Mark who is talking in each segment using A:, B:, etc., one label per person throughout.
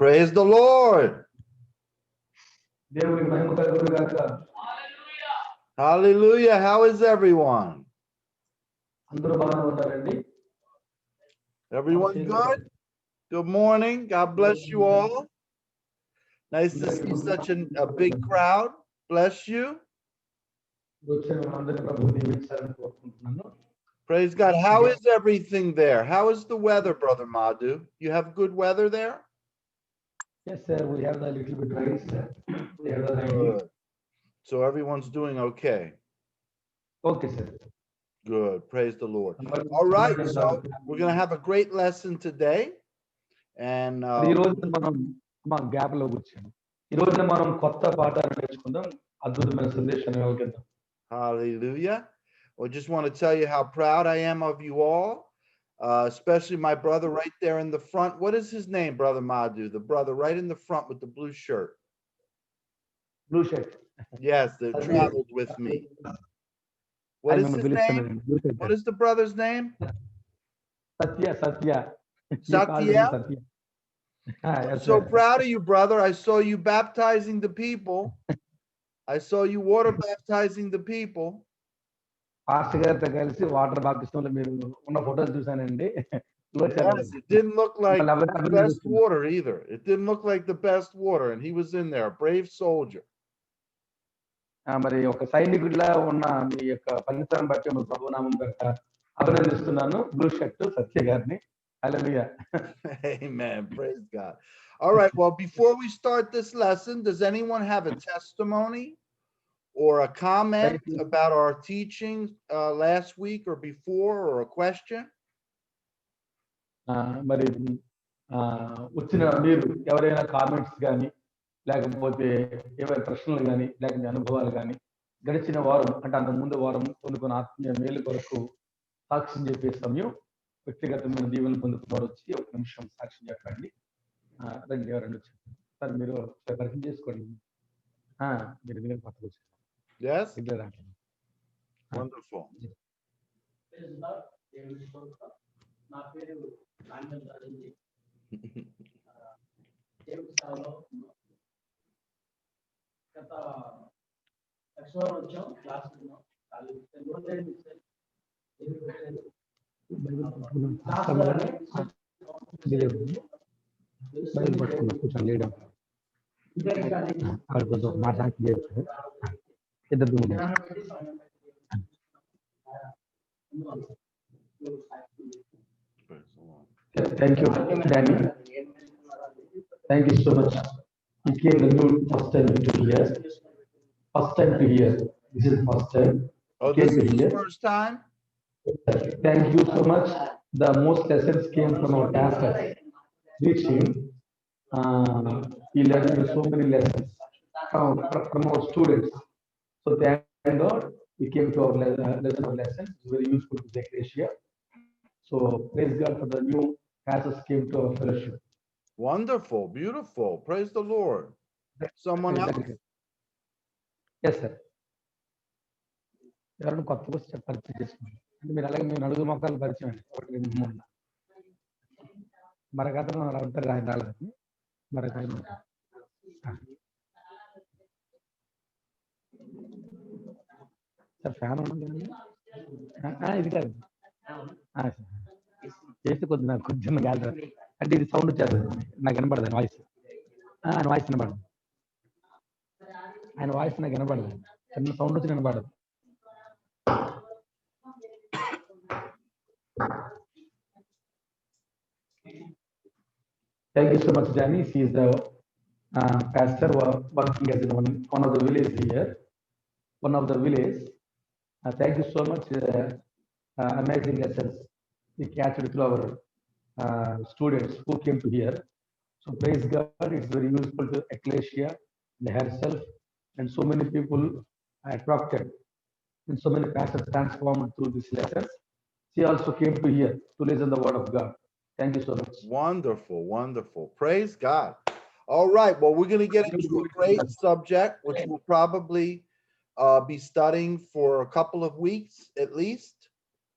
A: Praise the Lord.
B: దేవునికి మహిమ కలుగును గాక.
A: Hallelujah. How is everyone?
B: అందరూ బాగానే ఉన్నారండి.
A: Everyone good? Good morning. God bless you all. Nice to see such a big crowd. Bless you.
B: వచ్చిన అందరిని ప్రభువు దీవించాలని కోరుకుంటున్నాను.
A: Praise God. How is everything there? How is the weather, Brother Madhu? You have good weather there?
B: Yes, sir. We have a little bit rain, sir. We have a rain.
A: Good. So everyone's doing okay.
B: Okay, sir.
A: Good. Praise the Lord. All right. So we're going to have a great lesson today. And
B: ఈ రోజు మనం మా gap లో కూర్చొని ఈ రోజున మనం కొత్త పాఠాలు నేర్చుకుందాం, అద్భుతమైన సందేశాన్ని ఇవ్వగలుగుతాం.
A: hallelujah. I just want to tell you how proud I am of you all, especially my brother right there in the front. What is his name, Brother Madhu? The brother right in the front with the blue shirt.
B: Blue shirt.
A: Yes, that traveled with me. What is his name? What is the brother's name?
B: Satya.
A: Satya?
B: Yes,
A: I'm so proud of you, brother. I saw you baptizing the people. I saw you water baptizing the people.
B: Pastor గారితో కలిసి water బాప్టిజంలో మీరు ఉన్న ఫోటోలు చూసానండి.
A: Yes, it didn't look like the best water either. It didn't look like the best water, and he was in there, a brave soldier.
B: మరి ఒక సైనికుడిలా ఉన్న మీ యొక్క ఫలితాన్ని బట్టి ప్రభు నామం పేరిట అభినందిస్తున్నాను. బ్లూ షర్ట్ సత్య గారిని. హల్లెలూయా.
A: Amen. Praise God. All right. Well, before we start this lesson, does anyone have a testimony or a comment about our teaching last week or before, or a question?
B: మరి వచ్చిన మీరు ఎవరైనా comments కానీ లేకపోతే ఏవైనా ప్రశ్నలు కానీ లేకపోతే అనుభవాలు కానీ గడిచిన వారం అంటే అంత ముందు వారం పొందుకున్న ఆత్మీయ మేలు కొరకు సాక్ష్యం చెప్పే సమయం, వ్యక్తిగతమైన దీవెనలు పొందుకున్నారు వచ్చి ఒక నిమిషం సాక్ష్యం చెప్పండి. రండి, ఎవరండి వచ్చారు సార్, మీరు పరిచయం చేసుకోండి. మీరు మీరు కొత్తగా వచ్చారు.
A: Yes. Wonderful.
C: నా పేరు గత లక్ష్మణ్ వచ్చాం class
B: Thank you, Danny. Thank you so much. He came the new first time to hear. First time to hear. This is first time.
A: Oh, this is the first time?
B: Thank you so much. The most lessons came from our pastor, preaching. He learned so many lessons from our students. So thank God he came to our lesson of lessons. It's very useful to take Asia. So praise God for the new pastors came to our fellowship.
A: Wonderful, beautiful. Praise the Lord. Someone else?
B: Yes, sir. ఎవరైనా కొత్తగా వస్తే పరిచయం చేసుకోండి. అంటే మీరు అలాగే మీరు నలుగురు మొక్కలు పరిచయం అండి. ఒకటి రెండు మూడు మరొక అతను అలా ఉంటారు, ఆయన రాలేదు. మరొక ఆయన సార్ ఫ్యాన్ ఉండదు, ఇది కాదు చేసి కొద్ది నాకు కొంచెం గాలి అంటే ఇది సౌండ్ వచ్చేది, నాకు వినపడదు ఆయన వాయిస్. ఆయన వాయిస్ వినపడదు, ఆయన వాయిస్ నాకు వినపడదు, చిన్న సౌండ్ వచ్చి వినపడదు. Thank you so much, Jani. She is the pastor working as in one of the villages here. One of the village. Thank you so much. Amazing lessons we catch it through our students who came to hear. So praise God. It's very useful to ecclesia, the herself, and so many people attracted, and so many pastors transformed through these lessons. She also came to hear, to listen the word of God. Thank you so much.
A: Wonderful, wonderful. Praise God. All right. Well, we're going to get into a great subject, which we'll probably be studying for a couple of weeks at least.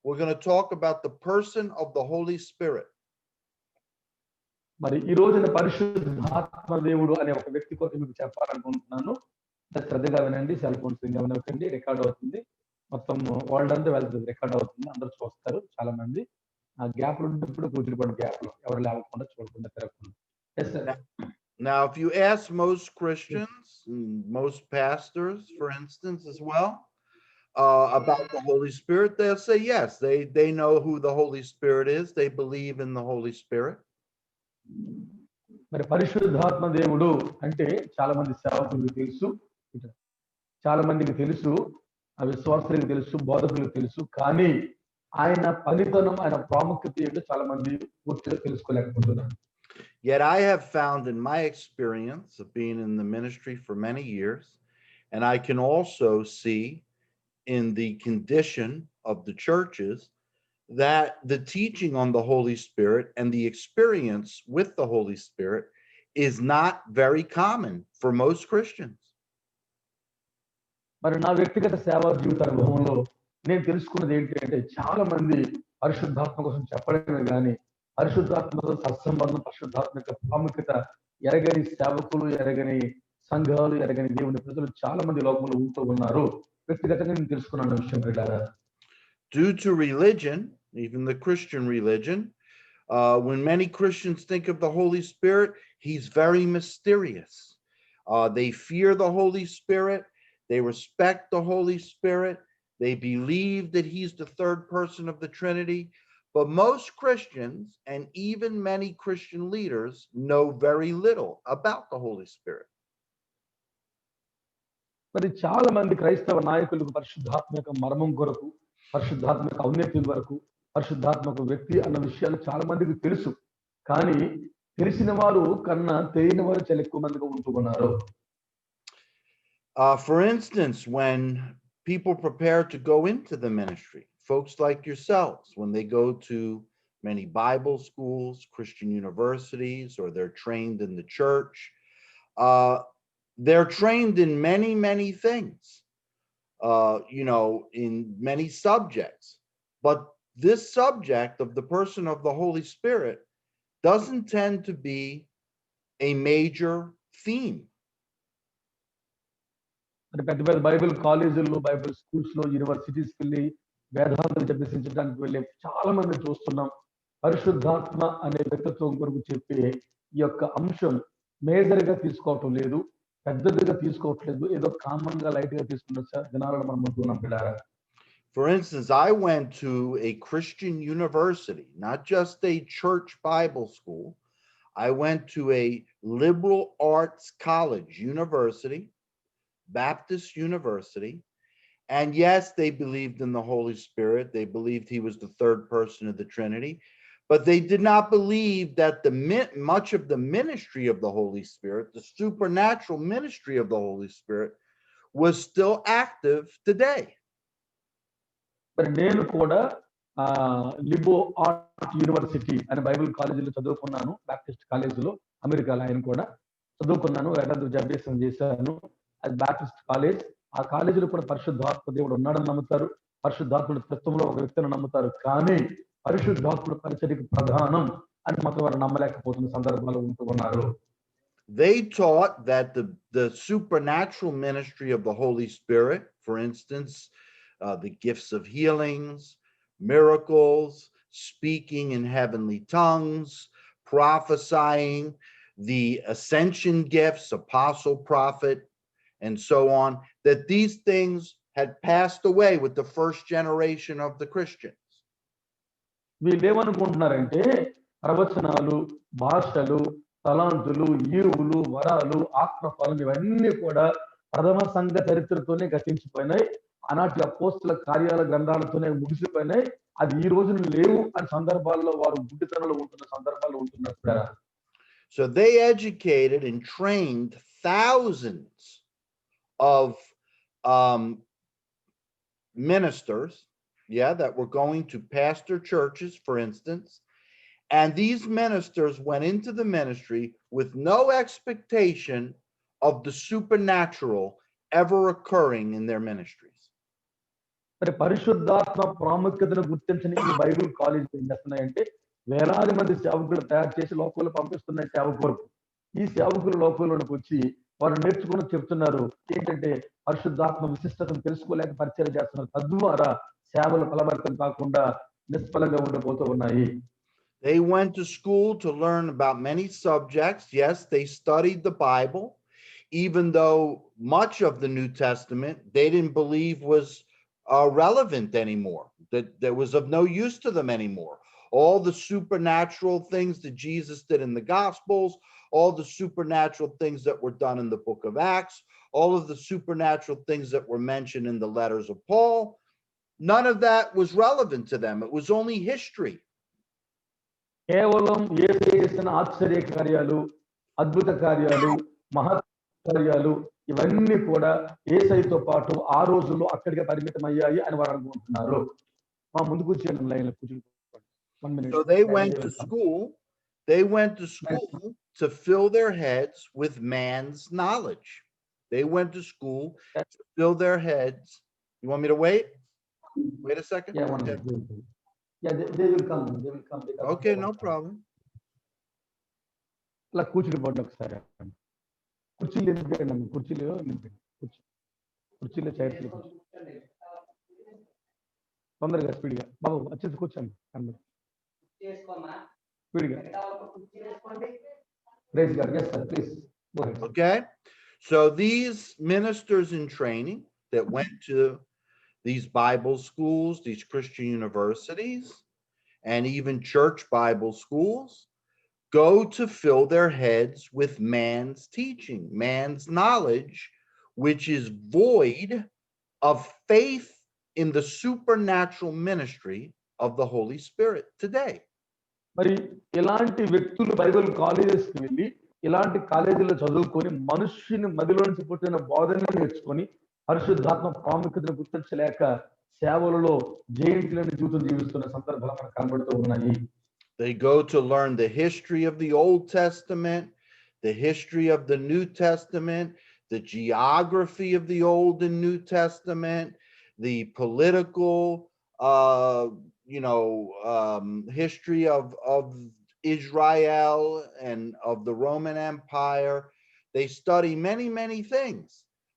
A: We're going to talk about the person of the Holy Spirit.
B: మరి ఈ రోజున పరిశుద్ధాత్మ దేవుడు అనే ఒక వ్యక్తి కొరకు మీకు చెప్పాలనుకుంటున్నాను. శ్రద్ధగా వినండి, సెల్ ఫోన్స్ వినకండి, రికార్డ్ అవుతుంది, మొత్తం వరల్డ్ అంతా వెళ్తుంది, రికార్డ్ అవుతుంది, అందరూ చూస్తారు చాలా మంది. ఆ గ్యాప్లు ఉన్నప్పుడు కూర్చుని గ్యాప్లు ఎవరు లేకుండా చూడకుండా తిరగకుండా. Yes sir.
A: Now, if you ask most Christians, most pastors, for instance, as well, about the Holy Spirit, they'll say yes. They know who the Holy Spirit is. They believe in the Holy Spirit.
B: మరి పరిశుద్ధాత్మ దేవుడు అంటే చాలా మంది సేవకులకు తెలుసు, చాలా మందికి తెలుసు, విశ్వాసులకు తెలుసు, బోధకులకు తెలుసు. కానీ ఆయన పనితనం, ఆయన ప్రాముఖ్యత ఏంటో చాలా మంది పూర్తిగా తెలుసుకోలేకపోతున్నారు.
A: Yet I have found in my experience of being in the ministry for many years, and I can also see in the condition of the churches, that the teaching on the Holy Spirit and the experience with the Holy Spirit is not very common for most Christians.
B: మరి నా వ్యక్తిగత సేవా జీవిత అనుభవంలో నేను తెలుసుకున్నది ఏంటి అంటే, చాలా మంది పరిశుద్ధాత్మ కోసం చెప్పడమే కానీ పరిశుద్ధాత్మతో సత్సంబంధం, పరిశుద్ధాత్మ యొక్క ప్రాముఖ్యత ఎరగని సేవకులు, ఎరగని సంఘాలు, ఎరగని దేవుని ప్రజలు చాలా మంది లోకంలో ఉంటూ ఉన్నారు. వ్యక్తిగతంగా నేను తెలుసుకున్న విషయం ఏంటంటే,
A: due to religion, even the Christian religion, when many Christians think of the Holy Spirit, he's very mysterious. They fear the Holy Spirit. They respect the Holy Spirit. They believe that he's the third person of the Trinity. But most Christians, and even many Christian leaders, know very little about the Holy Spirit.
B: మరి చాలా మంది క్రైస్తవ నాయకులకు పరిశుద్ధాత్మ యొక్క మర్మం కొరకు, పరిశుద్ధాత్మ యొక్క ఔన్నత్యం వరకు, పరిశుద్ధాత్మక వ్యక్తి అన్న విషయాలు చాలా మందికి తెలుసు. కానీ తెలిసిన వారు కన్నా తెలియని వారు చాలా ఎక్కువ మందిగా ఉంటూ ఉన్నారు.
A: For instance, when people prepare to go into the ministry, folks like yourselves, when they go to many Bible schools, Christian universities, or they're trained in the church, they're trained in many, many things, in many subjects. But this subject of the person of the Holy Spirit doesn't tend to be a major theme.
B: అంటే పెద్ద పెద్ద Bible కాలేజీల్లో, Bible schools లో, యూనివర్సిటీస్కి వెళ్ళి వేదాంతం అభ్యసించడానికి వెళ్ళే చాలా మంది చూస్తున్నాం. పరిశుద్ధాత్మ అనే వ్యక్తిత్వం కొరకు చెప్పే ఈ యొక్క అంశం మేజర్ గా తీసుకోవటం లేదు, పెద్దదిగా తీసుకోవట్లేదు, ఏదో కామన్ గా లైట్ గా తీసుకున్న జనాలను మనం ఉంటున్నాం పిల్లారా.
A: For instance, I went to a Christian university, not just a church Bible school. I went to a liberal arts college university, Baptist University. And yes, they believed in the Holy Spirit. They believed he was the third person of the Trinity. But they did not believe that much of the ministry of the Holy Spirit, the supernatural ministry of the Holy Spirit, was still active today.
B: మరి నేను కూడా లిబో art university అనే Bible కాలేజీలో చదువుకున్నాను, Baptist కాలేజీలో, అమెరికాలో ఆయన కూడా చదువుకున్నాను, వేదాంత అభ్యాసం చేశాను. అది బాప్టిస్ట్ కాలేజ్. ఆ కాలేజీలో కూడా పరిశుద్ధాత్మ దేవుడు ఉన్నాడని నమ్ముతారు, పరిశుద్ధాత్ముడి తత్వంలో ఒక వ్యక్తిని నమ్ముతారు. కానీ పరిశుద్ధాత్ముడు పరిచర్యకు ప్రధానం అని మాత్రం వారు నమ్మలేకపోతున్న సందర్భాలు ఉంటూ ఉన్నారు.
A: They taught that the supernatural ministry of the Holy Spirit, for instance, the gifts of healings, miracles, speaking in heavenly tongues, prophesying, the ascension gifts, apostle, prophet, and so on, that these things had passed away with the first generation of the Christians.
B: వీళ్ళు ఏమనుకుంటున్నారంటే ప్రవచనాలు, భాషలు, తలాంతులు, ఈవులు, వరాలు, ఆత్మఫలం ఇవన్నీ కూడా ప్రథమ సంఘ చరిత్రతోనే గతించిపోయినాయి, ఆనాటి అపోస్తుల కార్యాల గ్రంథాలతోనే ముగిసిపోయినాయి, అది ఈ రోజున లేవు అని సందర్భాల్లో వారు గుడ్డితనంలో ఉంటున్న సందర్భాలు ఉంటున్నారు.
A: So they educated and trained thousands of ministers, that were going to pastor churches, for instance. And these ministers went into the ministry with no expectation of the supernatural ever occurring in their ministries.
B: మరి పరిశుద్ధాత్మ ప్రాముఖ్యతను గుర్తించని ఈ Bible college ఏం చేస్తున్నాయంటే వేలాది మంది సేవకులు తయారు చేసి లోకంలో పంపిస్తున్న సేవ కొరకు ఈ సేవకులు లోకంలోనికి వచ్చి వారు నేర్చుకుని చెప్తున్నారు ఏంటంటే పరిశుద్ధాత్మ విశిష్టతను తెలుసుకోలేక పరిచయం చేస్తున్నారు. తద్వారా సేవలు ఫలభరితం కాకుండా నిష్ఫలంగా ఉండిపోతూ ఉన్నాయి.
A: They went to school to learn about many subjects. Yes, they studied the Bible, even though much of the New Testament they didn't believe was relevant anymore, that was of no use to them anymore. All the supernatural things that Jesus did in the Gospels, all the supernatural things that were done in the book of Acts, all of the supernatural things that were mentioned in the letters of Paul, none of that was relevant to them. It was only history.
B: కేవలం యేసు చేసిన ఆశ్చర్య కార్యాలు, అద్భుత కార్యాలు, మహత్ కార్యాలు ఇవన్నీ కూడా యేసయ్యతో పాటు ఆ రోజుల్లో అక్కడికే పరిమితం అయ్యాయి అని వారు అనుకుంటున్నారు. మా ముందు కూర్చోండి లైన్లో కూర్చోండి. 1 minute.
A: So they went to school. They went to school to fill their heads with man's knowledge. They went to school to fill their heads. You want me to wait? Wait a second.
B: Yeah, one
A: Okay.
B: minute. Yeah, they will come. They will come.
A: Okay, no problem.
B: ఇలా కూర్చుని పోండి ఒకసారి. కుర్చీలు ఎందుకండి? కుర్చీలు కుర్చీలో chairs తొందరగా స్పీడ్గా బాబు వచ్చేసి కూర్చోండి. స్పీడ్గా. Praise God. Yes, sir. Please go ahead.
A: Okay. So these ministers in training that went to these Bible schools, these Christian universities, and even church Bible schools, go to fill their heads with man's teaching, man's knowledge, which is void of faith in the supernatural ministry of the Holy Spirit today.
B: మరి ఇలాంటి వ్యక్తులు Bible కాలేజెస్కి వెళ్ళి ఇలాంటి కాలేజీలో చదువుకొని మనుష్యుని మదిలో నుంచి పుట్టిన బోధనలు నేర్చుకొని పరిశుద్ధాత్మ ప్రాముఖ్యతను గుర్తించలేక సేవలలో జయంతులను జీవితం జీవిస్తున్న సందర్భాలు మనకు కనబడుతూ ఉన్నాయి.
A: They go to learn the history of the Old Testament, the history of the New Testament, the geography of the Old and New Testament, the political history of Israel and of the Roman Empire. They study many things,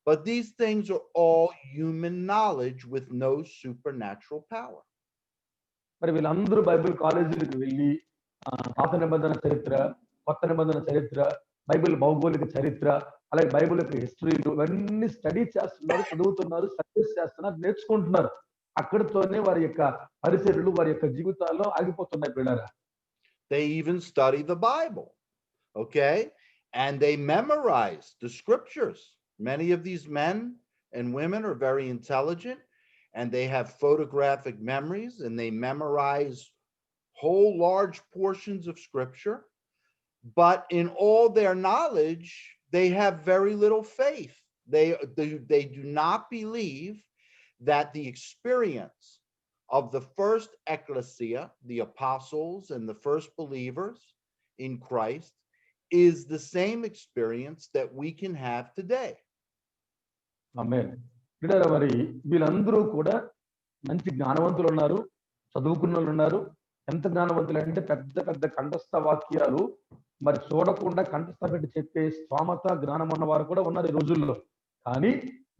A: but these things are all human knowledge with no supernatural power.
B: మరి వీళ్ళందరూ Bible కాలేజీలకు వెళ్ళి పాత నిబంధన చరిత్ర, కొత్త నిబంధన చరిత్ర, బైబిల్ భౌగోళిక చరిత్ర, అలాగే బైబిల్ యొక్క హిస్టరీలు ఇవన్నీ స్టడీ చేస్తున్నారు, చదువుతున్నారు, సర్వీస్ చేస్తున్నారు, నేర్చుకుంటున్నారు. అక్కడితోనే వారి యొక్క పరిచర్యలు వారి యొక్క జీవితాల్లో ఆగిపోతున్నాయి పిల్లరా.
A: They even study the Bible, okay? And they memorize the scriptures. Many of these men and women are very intelligent, and they have photographic memories, and they memorize whole large portions of scripture. But in all their knowledge, they have very little faith. They do not believe that the experience of the first ecclesia, the apostles and the first believers in Christ, is the same experience that we can have today.
B: ఆమేన్. పిల్లరా మరి వీళ్ళందరూ కూడా మంచి జ్ఞానవంతులు ఉన్నారు, చదువుకున్న వాళ్ళు ఉన్నారు. ఎంత జ్ఞానవంతులు అంటే పెద్ద పెద్ద కంఠస్థ వాక్యాలు మరి చూడకుండా కంఠస్థ పెట్టి చెప్పే స్తోమత జ్ఞానం ఉన్న వారు కూడా ఉన్నారు ఈ రోజుల్లో. కానీ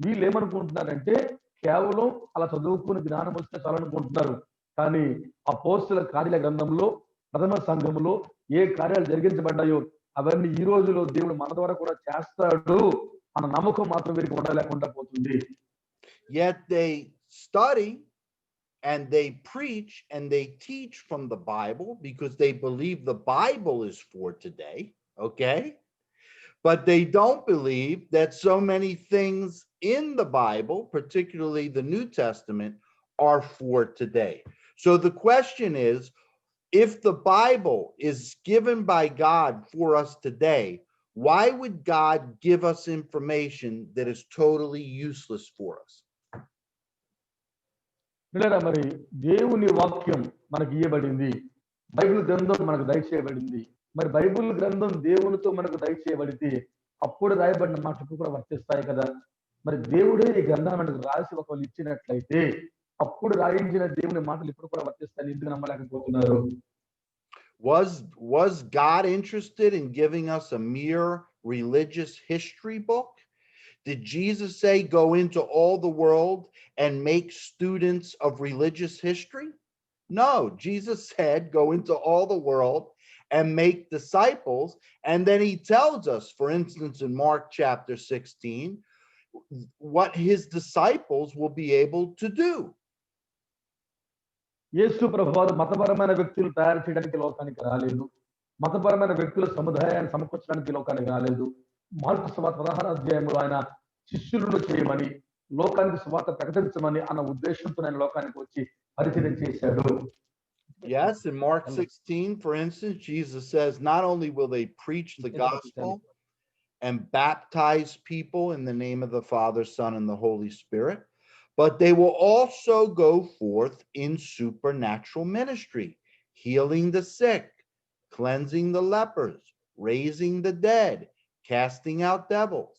B: వీళ్ళు ఏమనుకుంటున్నారంటే కేవలం అలా చదువుకుని జ్ఞానం వస్తే చాలనుకుంటున్నారు. కానీ అపోస్తలుల కార్యాల గ్రంథంలో ప్రథమ సంఘంలో ఏ కార్యాలు జరిగించబడ్డాయో అవన్నీ ఈ రోజులో దేవుడు మన ద్వారా కూడా చేస్తాడు అన్న నమ్మకం మాత్రం వీరికి ఉండలేకుండా పోతుంది.
A: Yet they study and they preach and they teach from the Bible because they believe the Bible is for today, okay? But they don't believe that so many things in the Bible, particularly the New Testament, are for today. So the question is, if the Bible is given by God for us today, why would God give us information that is totally useless for us?
B: పిల్లరా మరి దేవుని వాక్యం మనకి ఇవ్వబడింది, Bible గ్రంథం మనకు దయచేయబడింది. మరి Bible గ్రంథం దేవునితో మనకు దయచేయబడితే అప్పుడు రాయబడిన మాటలు కూడా వర్తిస్తాయి కదా. మరి దేవుడే ఈ గ్రంథాన్ని మనకు రాసి ఒకవేళ ఇచ్చినట్లయితే అప్పుడు రాయించిన దేవుని మాటలు ఇప్పుడు కూడా వర్తిస్తాయి. ఎందుకు నమ్మలేకపోతున్నారు?
A: Was God interested in giving us a mere religious history book? Did Jesus say, go into all the world and make students of religious history? No, Jesus said, go into all the world and make disciples. And then he tells us, for instance, in Mark chapter 16, what his disciples will be able to do.
D: యేసు ప్రభువారు మతపరమైన వ్యక్తులు తయారు చేయడానికి లోకానికి రాలేదు. మతపరమైన వ్యక్తుల సముదాయాన్ని సమకూర్చడానికి లోకానికి రాలేదు. మార్కు సువార్త 16వ అధ్యాయంలో ఆయన శిష్యులను చేయమని, లోకానికి సువార్త ప్రకటించమని అన్న ఉద్దేశంతో ఆయన లోకానికి వచ్చి పరిచయం చేశాడు.
A: Yes, in Mark 16, for instance, Jesus says, not only will they preach the gospel and baptize people in the name of the Father, Son, and the Holy Spirit, but they will also go forth in supernatural ministry, healing the sick, cleansing the lepers, raising the dead, casting out devils.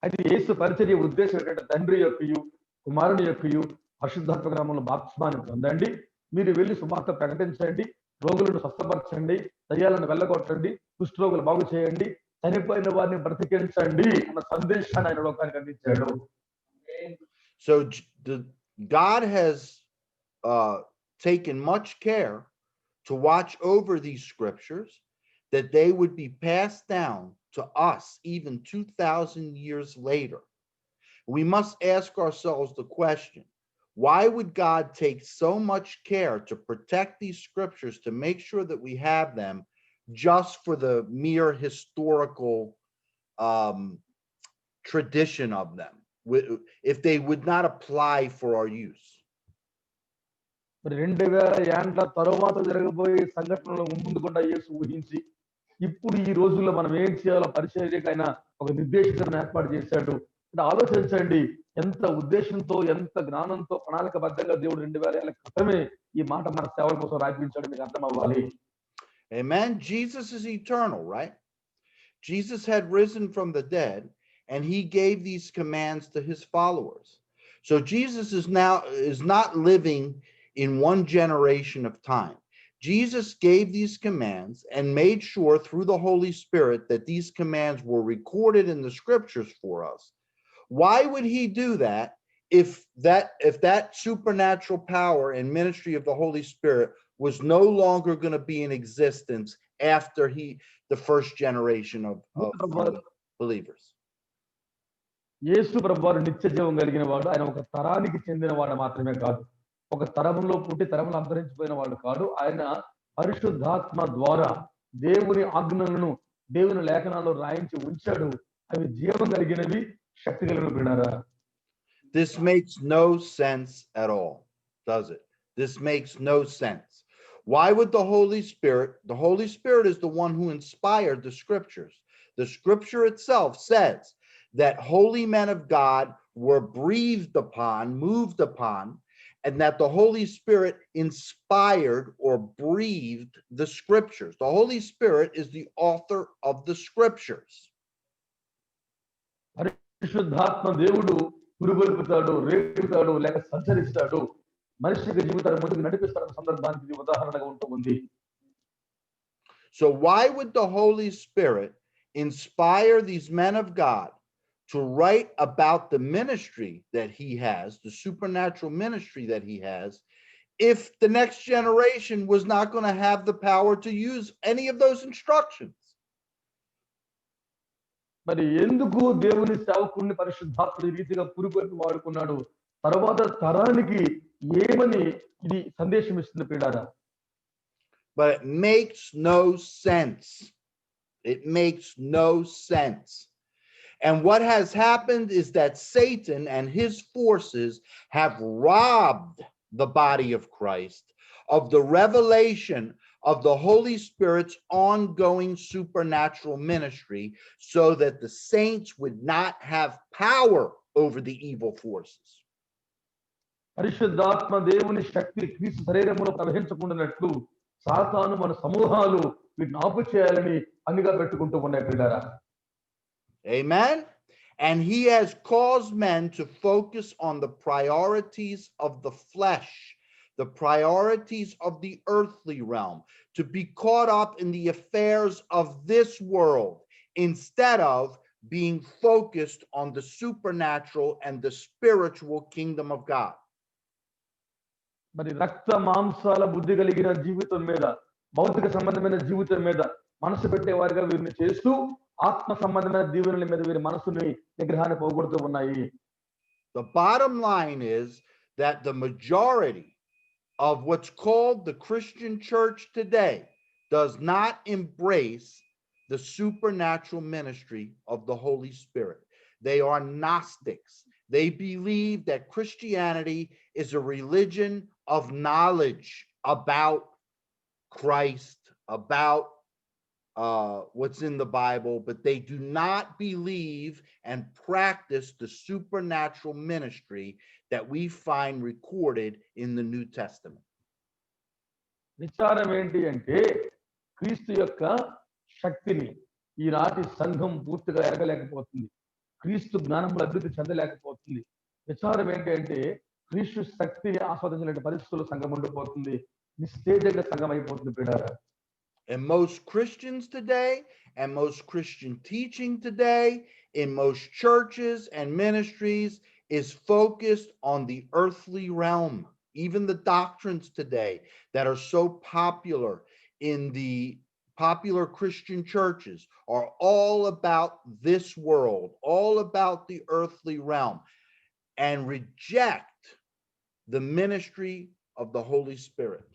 D: అయితే యేసు పరిచర్య ఉద్దేశం ఏంటంటే తండ్రి యొక్కయు కుమారుని యొక్కయు పరిశుద్ధాత్మ నామములో బాప్తిస్మాన్ని పొందండి, మీరు వెళ్ళి సువార్త ప్రకటించండి, రోగులను స్వస్థపరచండి, దయ్యాలను వెళ్ళగొట్టండి, కుష్ఠరోగులు బాగు చేయండి, చనిపోయిన వారిని బ్రతికించండి అన్న సందేశాన్ని ఆయన లోకానికి అందించాడు.
A: So God has taken much care to watch over these scriptures, that they would be passed down to us even 2,000 years later. We must ask ourselves the question, why would God take so much care to protect these scriptures to make sure that we have them just for the mere historical tradition of them, if they would not apply for our use?
D: మరి 2000 ఏండ్ల తరువాత జరగబోయే సంఘటనలు ముందుకుండా యేసు ఊహించి ఇప్పుడు ఈ రోజుల్లో మనం ఏం చేయాలో పరిచర్యకైనా ఒక నిర్దేశికను ఏర్పాటు చేశాడు. అంటే ఆలోచించండి, ఎంత ఉద్దేశంతో, ఎంత జ్ఞానంతో, ప్రణాళికబద్ధంగా దేవుడు 2000 ఏళ్ల క్రితమే ఈ మాట మన సేవల కోసం రాయించాడు. మీకు అర్థం అవ్వాలి.
A: Amen. Jesus is eternal, right? Jesus had risen from the dead, and he gave these commands to his followers. So Jesus is not living in one generation of time. Jesus gave these commands and made sure through the Holy Spirit that these commands were recorded in the scriptures for us. Why would he do that if that supernatural power and ministry of the Holy Spirit was no longer going to be in existence after the first generation of believers?
D: యేసు ప్రభువారు నిత్య జీవం కలిగిన వాడు. ఆయన ఒక తరానికి చెందిన వాడు మాత్రమే కాదు, ఒక తరంలో పుట్టి తరంలో అంతరించిపోయిన వాడు కాదు. ఆయన పరిశుద్ధాత్మ ద్వారా దేవుని ఆజ్ఞలను దేవుని లేఖనాల్లో రాయించి ఉంచాడు. అవి జీవం కలిగినవి, శక్తి కలిగిన బిడ్డారా.
A: This makes no sense at all, does it? This makes no sense. Why would the Holy Spirit is the one who inspired the scriptures. The scripture itself says that holy men of God were breathed upon, moved upon, and that the Holy Spirit inspired or breathed the scriptures. The Holy Spirit is the author of the scriptures.
D: పరిశుద్ధాత్మ దేవుడు పురుగొల్పుతాడు, రేపుతాడు, లేక సంచరిస్తాడు, మనిషికి జీవితాన్ని ముందుకు నడిపిస్తాడు సందర్భానికి ఇది ఉదాహరణగా ఉంటుంది.
A: So why would the Holy Spirit inspire these men of God to write about the ministry that he has, the supernatural ministry that he has, if the next generation was not going to have the power to use any of those instructions?
D: మరి ఎందుకు దేవుని సేవకుడిని పరిశుద్ధాత్ముడి రీతిగా పురుగొల్పి వాడుకున్నాడు? తర్వాత తరానికి ఏమని ఇది సందేశం ఇస్తుంది ప్రియులారా?
A: But it makes no sense. It makes no sense. And what has happened is that Satan and his forces have robbed the body of Christ of the revelation of the Holy Spirit's ongoing supernatural ministry, so that the saints would not have power over the evil forces.
D: పరిశుద్ధాత్మ దేవుని శక్తి క్రీస్తు శరీరములో ప్రవహించకుండానట్లు సాతాను మన సమూహాలు వీటిని ఆపు చేయాలని అన్నిగా పెట్టుకుంటూ ఉన్నాయి ప్రియులారా.
A: Amen. And he has caused men to focus on the priorities of the flesh, the priorities of the earthly realm, to be caught up in the affairs of this world instead of being focused on the supernatural and the spiritual kingdom of God.
D: మరి రక్త మాంసాల బుద్ధి కలిగిన జీవితం మీద, భౌతిక సంబంధమైన జీవితం మీద మనసు పెట్టేవారిగా వీరిని చేస్తూ ఆత్మ సంబంధమైన దీవెనల మీద వీరి మనసుని నిగ్రహాన్ని పోగొడుతూ ఉన్నాయి.
A: The bottom line is that the majority of what's called the Christian church today does not embrace the supernatural ministry of the Holy Spirit. They are Gnostics. They believe that Christianity is a religion of knowledge about Christ, about what's in the Bible, but they do not believe and practice the supernatural ministry that we find recorded in the New Testament.
D: విచారం ఏంటి అంటే క్రీస్తు యొక్క శక్తిని ఈనాటి సంఘం పూర్తిగా ఎరగలేకపోతుంది. క్రీస్తు జ్ఞానంలో అభివృద్ధి చెందలేకపోతుంది. విచారం ఏంటి అంటే క్రీస్తు శక్తిని ఆస్వాదించలేని పరిస్థితుల్లో సంఘం ఉండిపోతుంది. నిస్తేజంగా సంఘం అయిపోతుంది బిడ్డారా.
A: And most Christians today, and most Christian teaching today, in most churches and ministries, is focused on the earthly realm. Even the doctrines today that are so popular in the popular Christian churches are all about this world, all about the earthly realm, and reject the ministry of the Holy Spirit.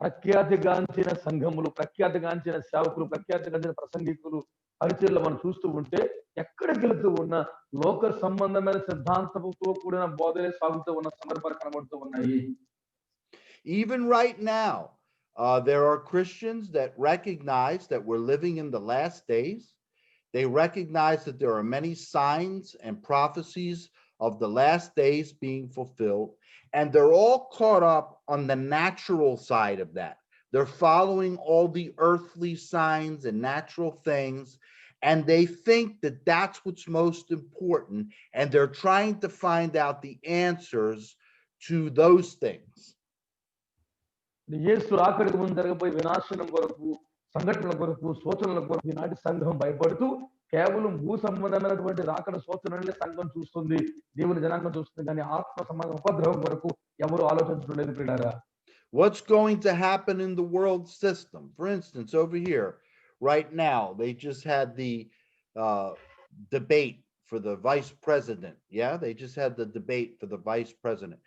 D: ప్రఖ్యాతిగాంచిన సంఘములు, ప్రఖ్యాతిగాంచిన సేవకులు, ప్రఖ్యాతిగాంచిన ప్రసంగికులు పరిచయలు మనం చూస్తూ ఉంటే ఎక్కడికి వెళుతూ ఉన్న లోక సంబంధమైన సిద్ధాంతముతో కూడిన బోధనే సాగుతూ ఉన్న సందర్భాలు కనబడుతూ ఉన్నాయి.
A: Even right now, there are Christians that recognize that we're living in the last days. They recognize that there are many signs and prophecies of the last days being fulfilled. And they're all caught up on the natural side of that. They're following all the earthly signs and natural things, and they think that that's what's most important, and they're trying to find out the answers to those things.
D: యేసు రాకడికి ముందు జరగబోయే వినాశనం కొరకు, సంఘటనల కొరకు, సూచనల కొరకు ఈనాటి సంఘం భయపడుతూ కేవలం భూ సంబంధమైనటువంటి రాకడ సూచనలే సంఘం చూస్తుంది, దేవుని జనాంగం చూస్తుంది, కానీ ఆత్మ సంబంధం ఉపద్రవం కొరకు ఎవరు ఆలోచించడం లేదు ప్రియులారా.
A: What's going to happen in the world system? For instance, over here, right now, they just had the debate for the vice president. Yeah, they just had the debate for the vice president.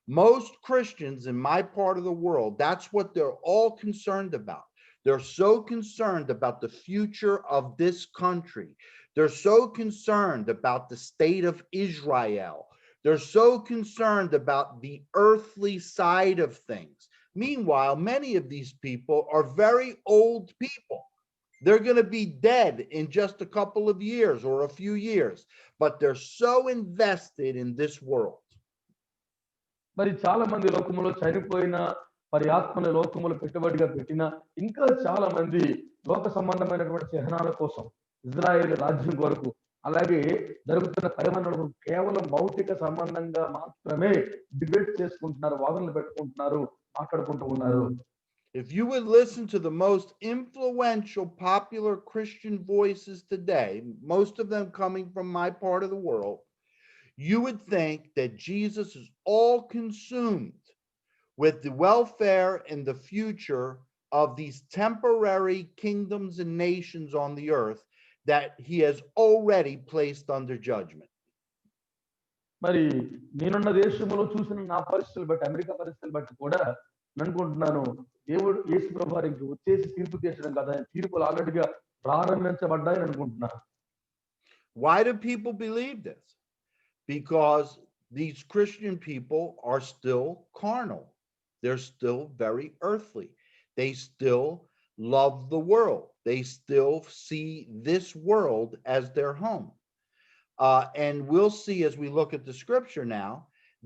A: Most Christians in my part of the world, that's what they're all concerned about. They're so concerned about the future of this country. They're so concerned about the state of Israel. They're so concerned about the earthly side of things. Meanwhile, many of these people are very old people. They're going to be dead in just a couple of years or a few years, but they're so invested in this world.
D: మరి చాలా మంది లోకములో చనిపోయిన మరి ఆత్మని లోకములు పెట్టుబడిగా పెట్టిన ఇంకా చాలా మంది లోక సంబంధమైనటువంటి చిహ్నాల కోసం, ఇజ్రాయేల్ రాజ్యం కొరకు, అలాగే జరుగుతున్న పరిమాణాలకు కేవలం భౌతిక సంబంధంగా మాత్రమే డిబేట్ చేసుకుంటున్నారు, వాదనలు పెట్టుకుంటున్నారు, మాట్లాడుకుంటూ ఉన్నారు.
A: If you would listen to the most influential popular Christian voices today, most of them coming from my part of the world, you would think that Jesus is all consumed with the welfare and the future of these temporary kingdoms and nations on the earth that he has already placed under judgment.
D: మరి నేనున్న దేశంలో చూసిన నా పరిస్థితులు బట్టి, America పరిస్థితులు బట్టి కూడా అనుకుంటున్నాను, దేవుడు యేసు ప్రభువు వారికి వచ్చేసి తీర్పు తీర్చడం కదా, తీర్పులు ఆల్రెడీగా ప్రారంభించబడ్డాయని అనుకుంటున్నాను.
A: Why do people believe this? Because these Christian people are still carnal. They're still very earthly. They still love the world. They still see this world as their home. And we'll see as we look at the scripture now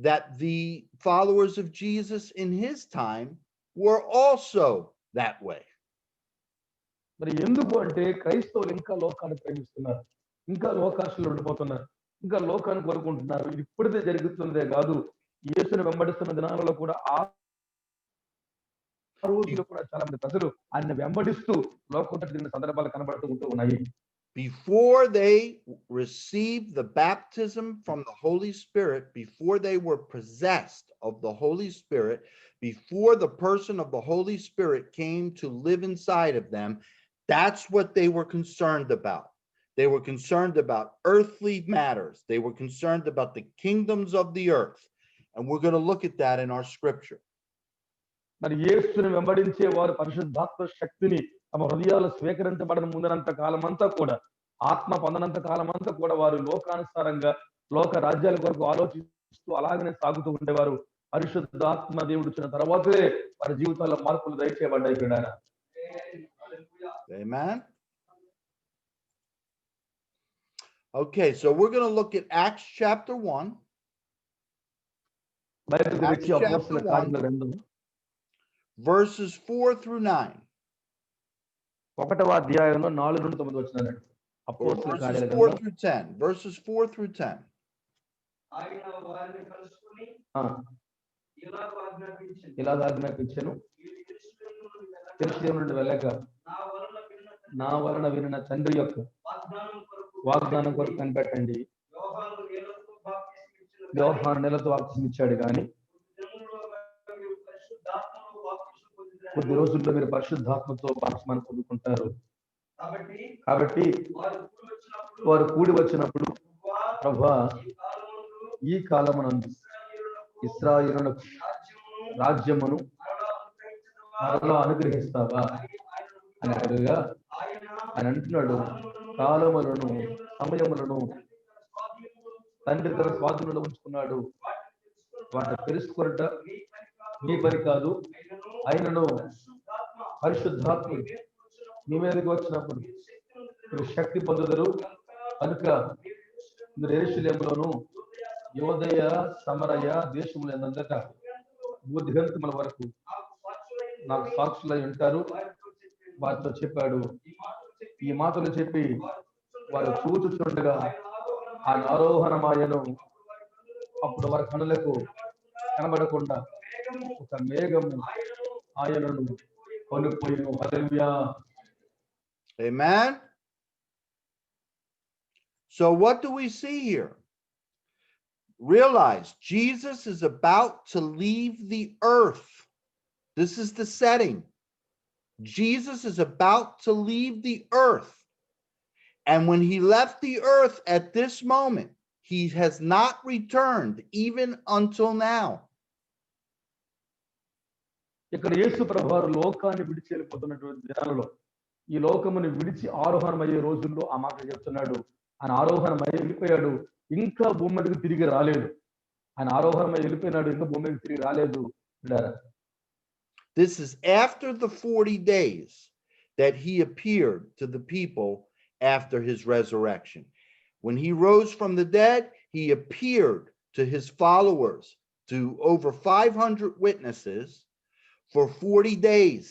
A: that the followers of Jesus in his time were also that way.
D: మరి ఎందుకు అంటే క్రైస్తవులు ఇంకా లోకాన్ని ప్రేమిస్తున్నారు, ఇంకా లోకాశలో ఉండిపోతున్నారు, ఇంకా లోకాన్ని కోరుకుంటున్నారు. ఇది ఇప్పుడే జరుగుతున్నదే కాదు, యేసుని వెంబడిస్తున్న దినాలలో కూడా ఆ రోజుల్లో కూడా చాలా మంది ప్రజలు ఆయన వెంబడిస్తూ లోకంలో తిరిగిన సందర్భాలు కనబడుతూ ఉంటూ ఉన్నాయి.
A: Before they received the baptism from the Holy Spirit, before they were possessed of the Holy Spirit, before the person of the Holy Spirit came to live inside of them, that's what they were concerned about. They were concerned about earthly matters. They were concerned about the kingdoms of the earth. And we're going to look at that in our scripture.
D: మరి యేసుని వెంబడించే వారు పరిశుద్ధాత్మ శక్తిని తమ హృదయాలు స్వీకరించబడిన ముందనంత కాలమంతా కూడా, ఆత్మ పొందనంత కాలమంతా కూడా వారు లోకానుసారంగా లోక రాజ్యాల కొరకు ఆలోచిస్తూ అలాగనే సాగుతూ ఉండేవారు. పరిశుద్ధాత్మ దేవుడు వచ్చిన తర్వాతే వారి జీవితాల్లో మార్పులు దయచేయబడ్డాయి కూడా.
A: Amen. Okay, so we're going to look at Acts chapter 1.
D: Bible గురించి అపోస్తలుల కార్యముల గ్రంథం
A: verses 4 through 9.
D: 1వ అధ్యాయంలో 4 నుండి 9 వచనాలు.
A: Or
D: అపోస్తలుల
A: verses
D: కార్యాల
A: 4
D: గ్రంథం
A: through 10. Verses 4 through 10.
C: ఆయన వారిని కలుసుకుని
D: ఇలా ఆజ్ఞాపించెను,
C: వీరు
D: యెరూషలేము నుండి వెళ్ళక నా వలన వినిన తండ్రి యొక్క వాగ్దానం కొరకు కనిపెట్టండి. యోహాను నెలతో బాప్తిసం ఇచ్చాడు కానీ కొద్ది రోజుల్లో మీరు పరిశుద్ధాత్మతో బాప్తిస్మాన్ని పొందుకుంటారు. కాబట్టి వారు కూడి వచ్చినప్పుడు, ప్రభువా ఈ కాలమునందు ఇశ్రాయేలునకు రాజ్యమును మరలా అనుగ్రహిస్తావా అని అడగగా ఆయన అంటున్నాడు, కాలములను సమయములను తండ్రి తన స్వాధీనంలో ఉంచుకున్నాడు, వాటిని తెలుసుకున్నట మీ పని కాదు. ఆయనను పరిశుద్ధాత్మ మీ మీదకి వచ్చినప్పుడు మీరు శక్తి పొందుదరు. కనుక మీరు యెరూషలేములోను యోదయ సమరయ దేశములంతటా భూదిగంతముల వరకు నాకు సాక్షులై ఉంటారు. వారితో చెప్పాడు. ఈ మాటలు చెప్పి వారు చూచుచుండగా ఆయన ఆరోహణమాయను. అప్పుడు వారి కనులకు కనబడకుండా ఒక మేఘము ఆయనను కొనుక్కోయెను. హల్లెలూయా.
A: Amen. So what do we see here? Realize Jesus is about to leave the earth. This is the setting. Jesus is about to leave the earth. And when he left the earth at this moment, he has not returned even until now.
D: ఇక్కడ యేసు ప్రభువారు లోకాన్ని విడిచి వెళ్ళిపోతున్నటువంటి దినాలలో, ఈ లోకముని విడిచి ఆరోహణమయ్యే రోజుల్లో ఆ మాట చెప్తున్నాడు. ఆయన ఆరోహణమై వెళ్ళిపోయాడు, ఇంకా భూమి మీదకి తిరిగి రాలేదు. ఆయన ఆరోహణమై వెళ్ళిపోయినాడు, ఇంకా భూమి మీదకి తిరిగి రాలేదు.
A: This is after the 40 days that he appeared to the people after his resurrection. When he rose from the dead, he appeared to his followers, to over 500 witnesses for 40 days.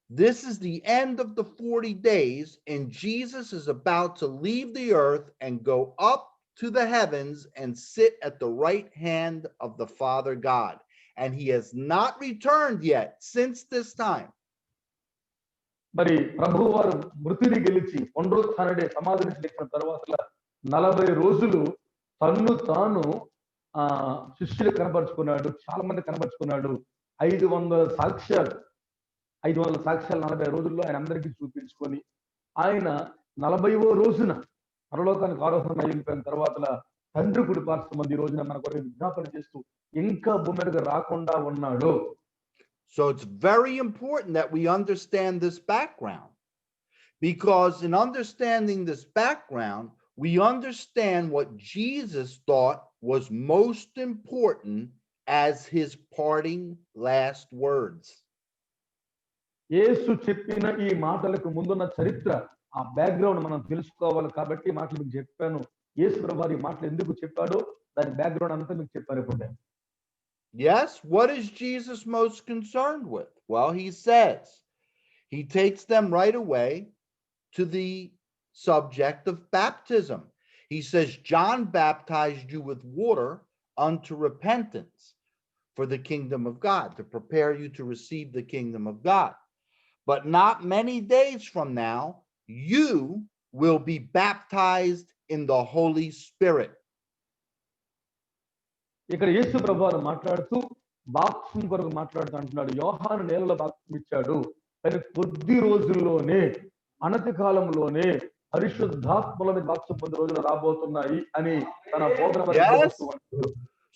A: This is the end of the 40 days, and Jesus is about to leave the earth and go up to the heavens and sit at the right hand of the Father God. And he has not returned yet since this time.
D: మరి ప్రభువు వారు మృతిని గెలిచి పునరుత్థానుడే సమాధి నుంచి లేచిన తర్వాత 40 రోజులు తన్ను తాను శిష్యులు కనబరుచుకున్నాడు. చాలా మంది కనబరుచుకున్నాడు. 500 సాక్ష్యాలు 40 రోజుల్లో ఆయన అందరికీ చూపించుకొని ఆయన 40వ రోజున పరలోకానికి ఆరోహణ అయిపోయిన తర్వాత తండ్రి కుడి పార్శ్వమందు ఈ రోజున మన కొరకు విజ్ఞాపన చేస్తూ ఇంకా భూమి మీదకి రాకుండా ఉన్నాడు.
A: So it's very important that we understand this background, because in understanding this background, we understand what Jesus thought was most important as his parting last words.
D: యేసు చెప్పిన ఈ మాటలకు ముందున్న చరిత్ర, ఆ బ్యాక్గ్రౌండ్ మనం తెలుసుకోవాలి. కాబట్టి ఈ మాటలు మీకు చెప్పాను. యేసు ప్రభువారు ఈ మాటలు ఎందుకు చెప్పాడో దాని బ్యాక్గ్రౌండ్ అంతా మీకు చెప్పారు. ఇప్పుడు
A: Yes, what is Jesus most concerned with? Well, he says, he takes them right away to the subject of baptism. He says, John baptized you with water, unto repentance for the kingdom of God, to prepare you to receive the kingdom of God. But not many days from now, you will be baptized in the Holy Spirit.
D: ఇక్కడ యేసు ప్రభువారు మాట్లాడుతూ బాప్తిసం కొరకు మాట్లాడుతూ అంటున్నాడు, యోహాను నేలలో బాప్తిసం ఇచ్చాడు, కానీ కొద్ది రోజుల్లోనే, అనతి కాలంలోనే పరిశుద్ధాత్మల మీద బాప్తిసం పొందే రోజులు రాబోతున్నాయి అని తన బోధన
A: Yes.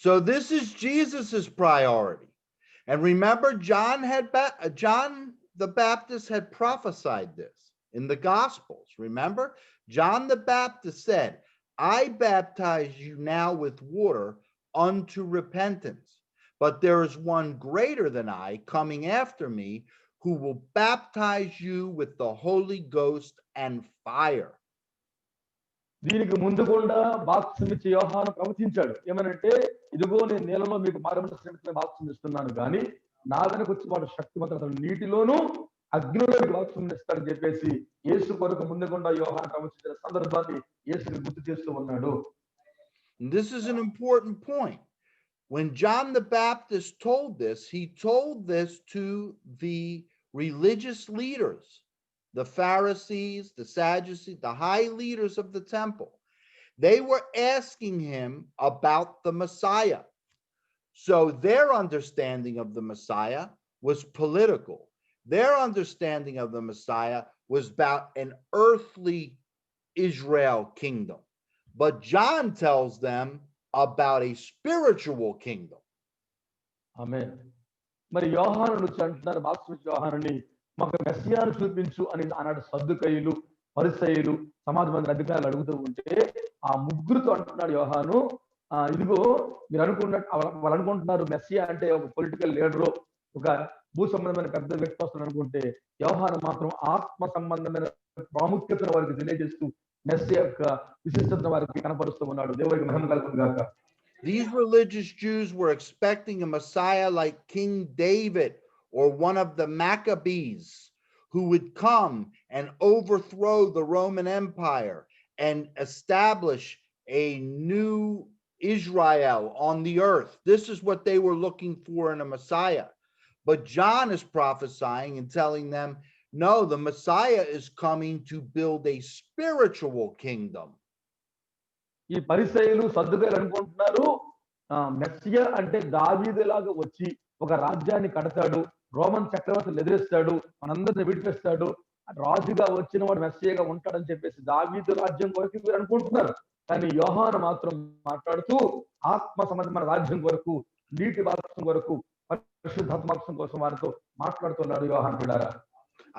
A: So this is Jesus's priority. And remember, John the Baptist had prophesied this in the Gospels. Remember, John the Baptist said, I baptize you now with water unto repentance, but there is one greater than I coming after me, who will baptize you with the Holy Ghost and fire.
D: దీనికి ముందు కూడా బాప్తిసం ఇచ్చే యోహాను ప్రవచించాడు. ఏమనంటే, ఇదిగో నేను నేలలో మీకు మార్గదర్శనం బాప్తిసం ఇస్తున్నాను, కానీ నా వెనక వచ్చి వాడు శక్తివంతుడు, నీటిలోనూ అగ్నిలో బాప్తిసం ఇస్తాడని చెప్పేసి యేసు కొరకు ముందుకుండా యోహాను ప్రవచించిన సందర్భాన్ని యేసుకి గుర్తు చేస్తూ ఉన్నాడు.
A: This is an important point. When John the Baptist told this, he told this to the religious leaders, the Pharisees, the Sadducees, the high leaders of the temple. They were asking him about the Messiah. So their understanding of the Messiah was political. Their understanding of the Messiah was about an earthly Israel kingdom. But John tells them about a spiritual kingdom.
D: ఆమేన్. మరి యోహాను నుంచి అంటున్నారు, బాప్తిసం యోహానుని మాకు మెస్సియాను చూపించు అని ఆనాడు సద్దుకయ్యులు, పరిసయ్యులు, సమాజ మందిర అధికారులు అడుగుతూ ఉంటే, ఆ ముగ్గురుతో అంటున్నాడు యోహాను, ఇదిగో మీరు వాళ్ళు అనుకుంటున్నారు మెస్సియా అంటే ఒక పొలిటికల్ లీడరు, ఒక భూ సంబంధమైన పెద్ద వ్యక్తి వస్తుంది అనుకుంటే, యోహాను మాత్రం ఆత్మ సంబంధమైన ప్రాముఖ్యతను వారికి తెలియజేస్తూ మెస్సియా యొక్క విశిష్టతను వారికి కనపరుస్తూ ఉన్నాడు. దేవుడికి మహిమ కలుగును గాక.
A: These religious Jews were expecting a Messiah like King David or one of the Maccabees, who would come and overthrow the Roman Empire and establish a new Israel on the earth. This is what they were looking for in a Messiah. But John is prophesying and telling them, no, the Messiah is coming to build a spiritual kingdom.
D: ఈ పరిసయ్యులు, సద్దుకయ్యులు అనుకుంటున్నారు Messiah అంటే దావీదులాగా వచ్చి ఒక రాజ్యాన్ని కడతాడు, Roman చక్రవర్తిని ఎదిరిస్తాడు, మనందరిని విడిపిస్తాడు, రాజుగా వచ్చిన వాడు మెస్సియాగా ఉంటాడని చెప్పేసి దావీదు రాజ్యం కొరకు మీరు అనుకుంటున్నారు. కానీ యోహాను మాత్రం మాట్లాడుతూ ఆత్మ సంబంధమైన రాజ్యం కొరకు, నీటి బాప్తిసం కొరకు, పరిశుద్ధాత్మ బాప్తిసం కోసం వారితో మాట్లాడుతున్నాడు యోహాను బిడ్డలారా.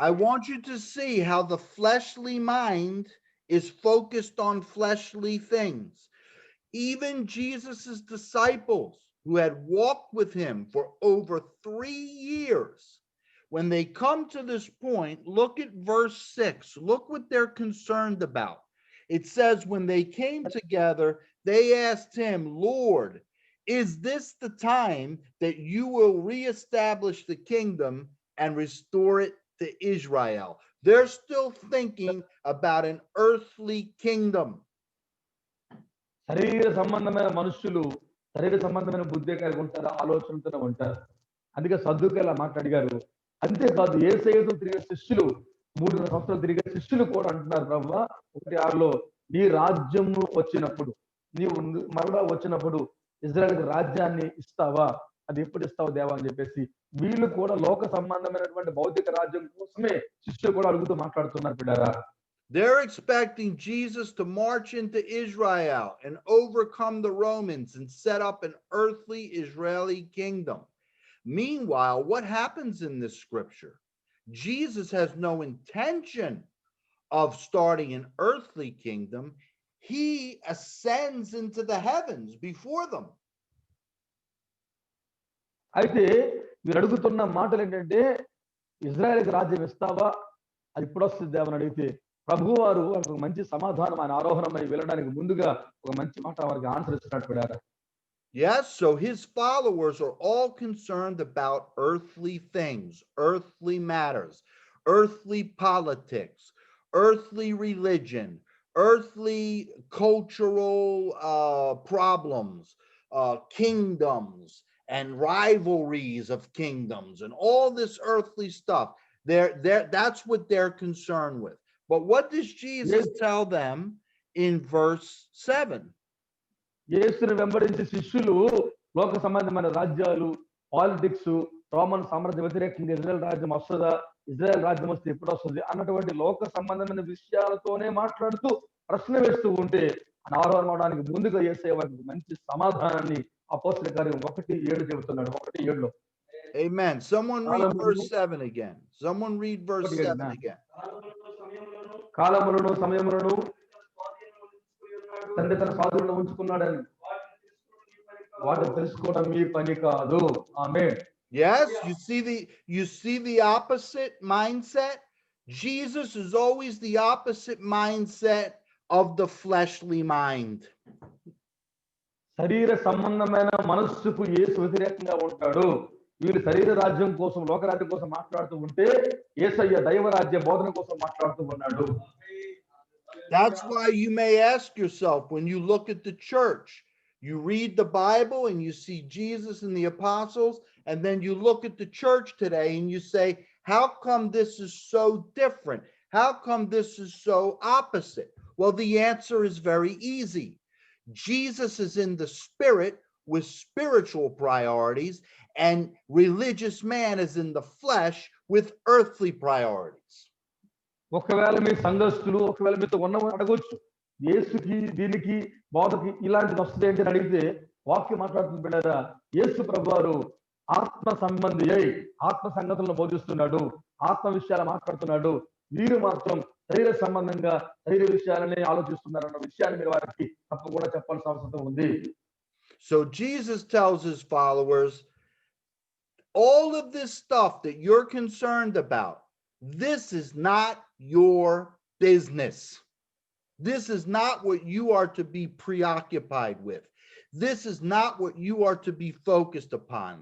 A: I want you to see how the fleshly mind is focused on fleshly things. Even Jesus's disciples, who had walked with him for over 3 years, when they come to this point, look at verse 6. Look what they're concerned about. It says, when they came together, they asked him, Lord, is this the time that you will reestablish the kingdom and restore it to Israel? They're still thinking about an earthly kingdom.
D: శరీర సంబంధమైన మనుషులు శరీర సంబంధమైన బుద్ధి కలిగి ఉంటారు, ఆలోచనతో ఉంటారు. అందుకే సద్దుకయ్యులు మాట్లాడిగారు. అంతేకాదు, యేసయ్యతో తిరిగే శిష్యులు, 3 సంవత్సరాలు తిరిగే శిష్యులు కూడా అంటున్నారు, ప్రభువా 1:6 నీ రాజ్యం వచ్చినప్పుడు, నీవు మరలా వచ్చినప్పుడు ఇజ్రాయెల్కి రాజ్యాన్ని ఇస్తావా, అది ఎప్పుడు ఇస్తావు దేవా అని చెప్పేసి వీళ్ళు కూడా లోక సంబంధమైనటువంటి భౌతిక రాజ్యం కోసమే శిష్యులు కూడా అడుగుతూ మాట్లాడుతున్నారు బిడ్డారా.
A: They're expecting Jesus to march into Israel and overcome the Romans and set up an earthly Israeli kingdom. Meanwhile, what happens in this scripture? Jesus has no intention of starting an earthly kingdom. He ascends into the heavens before them.
D: అయితే మీరు అడుగుతున్న మాటలు ఏంటంటే, ఇజ్రాయెల్కి రాజ్యం ఇస్తావా, అది ఇప్పుడు వస్తుంది దేవని అడిగితే ప్రభు వారు ఒక మంచి సమాధానం, ఆయన ఆరోహణమై వెళ్ళడానికి ముందుగా ఒక మంచి మాట వారికి ఆన్సర్ ఇస్తున్నట్టు బిడ్డారా.
A: Yes, so his followers are all concerned about earthly things, earthly matters, earthly politics, earthly religion, earthly cultural problems, kingdoms and rivalries of kingdoms and all this earthly stuff. That's what they're concerned with. But what does Jesus tell them in verse 7?
D: యేసుని వెంబడించే శిష్యులు లోక సంబంధమైన రాజ్యాలు, politics, Roman సామ్రాజ్య వ్యతిరేకంగా Israel రాజ్యం వస్తుందా, ఇజ్రాయెల్ రాజ్యం వస్తే ఎప్పుడు వస్తుంది అన్నటువంటి లోక సంబంధమైన విషయాలతోనే మాట్లాడుతూ ప్రశ్న వేస్తూ ఉంటే అవడానికి ముందుగా యేసయ్య వారికి మంచి సమాధానాన్ని అపోస్తలుల కార్యం 1:7 చెబుతున్నాడు. 1:7.
A: Amen. Someone read verse 7 again. Someone read verse 7 again.
D: కాలములను సమయములను తండ్రి తన స్వాధీనంలో ఉంచుకున్నాడని వాటిని తెలుసుకోవడం మీ పని కాదు. ఆమేన్.
A: Yes, you see the opposite mindset. Jesus is always the opposite mindset of the fleshly mind.
D: శరీర సంబంధమైన మనస్సుకు యేసు వ్యతిరేకంగా ఉంటాడు. వీళ్ళు శరీర రాజ్యం కోసం, లోక రాజ్యం కోసం మాట్లాడుతూ ఉంటే యేసయ్య దైవ రాజ్య బోధన కోసం మాట్లాడుతూ ఉన్నాడు.
A: That's why you may ask yourself, when you look at the church, you read the Bible and you see Jesus and the apostles, and then you look at the church today and you say, how come this is so different? How come this is so opposite? Well, the answer is very easy. Jesus is in the spirit with spiritual priorities, and religious man is in the flesh with earthly priorities.
D: ఒకవేళ మీ సంఘస్థులు ఒకవేళ మీతో ఉన్నవారు అడగొచ్చు, యేసుకి దీనికి బోధకి ఇలాంటిది వస్తుంది ఏంటి అని అడిగితే వాక్యం మాట్లాడుతున్న బిడ్డరా, యేసు ప్రభువారు ఆత్మ సంబంధి అయి ఆత్మ సంగతులను బోధిస్తున్నాడు, ఆత్మ విషయాలు మాట్లాడుతున్నాడు. మీరు మాత్రం శరీర సంబంధంగా శరీర విషయాలనే ఆలోచిస్తున్నారు అన్న విషయాన్ని మీరు వారికి తప్పకుండా చెప్పాల్సిన అవసరం ఉంది.
A: So Jesus tells his followers, all of this stuff that you're concerned about, this is not your business. This is not what you are to be preoccupied with. This is not what you are to be focused upon.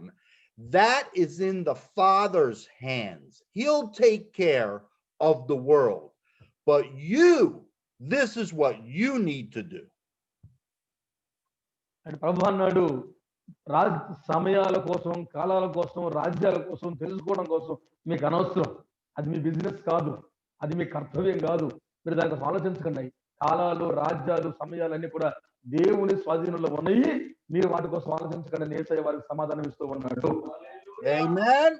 A: That is in the Father's hands. He'll take care of the world. But you, this is what you need to do.
D: అంటే ప్రభు అన్నాడు, సమయాల కోసం, కాలాల కోసం, రాజ్యాల కోసం, తెలుసుకోవడం కోసం మీకు అనవసరం. అది మీ బిజినెస్ కాదు, అది మీ కర్తవ్యం కాదు. మీరు దానికి ఆలోచించకండి. కాలాలు, రాజ్యాలు, సమయాలన్నీ కూడా దేవుని స్వాధీనంలో ఉన్నాయి. మీరు వాటి కోసం ఆలోచించకండి. యేసయ్య వారికి సమాధానం ఇస్తూ ఉన్నాడు.
A: Amen.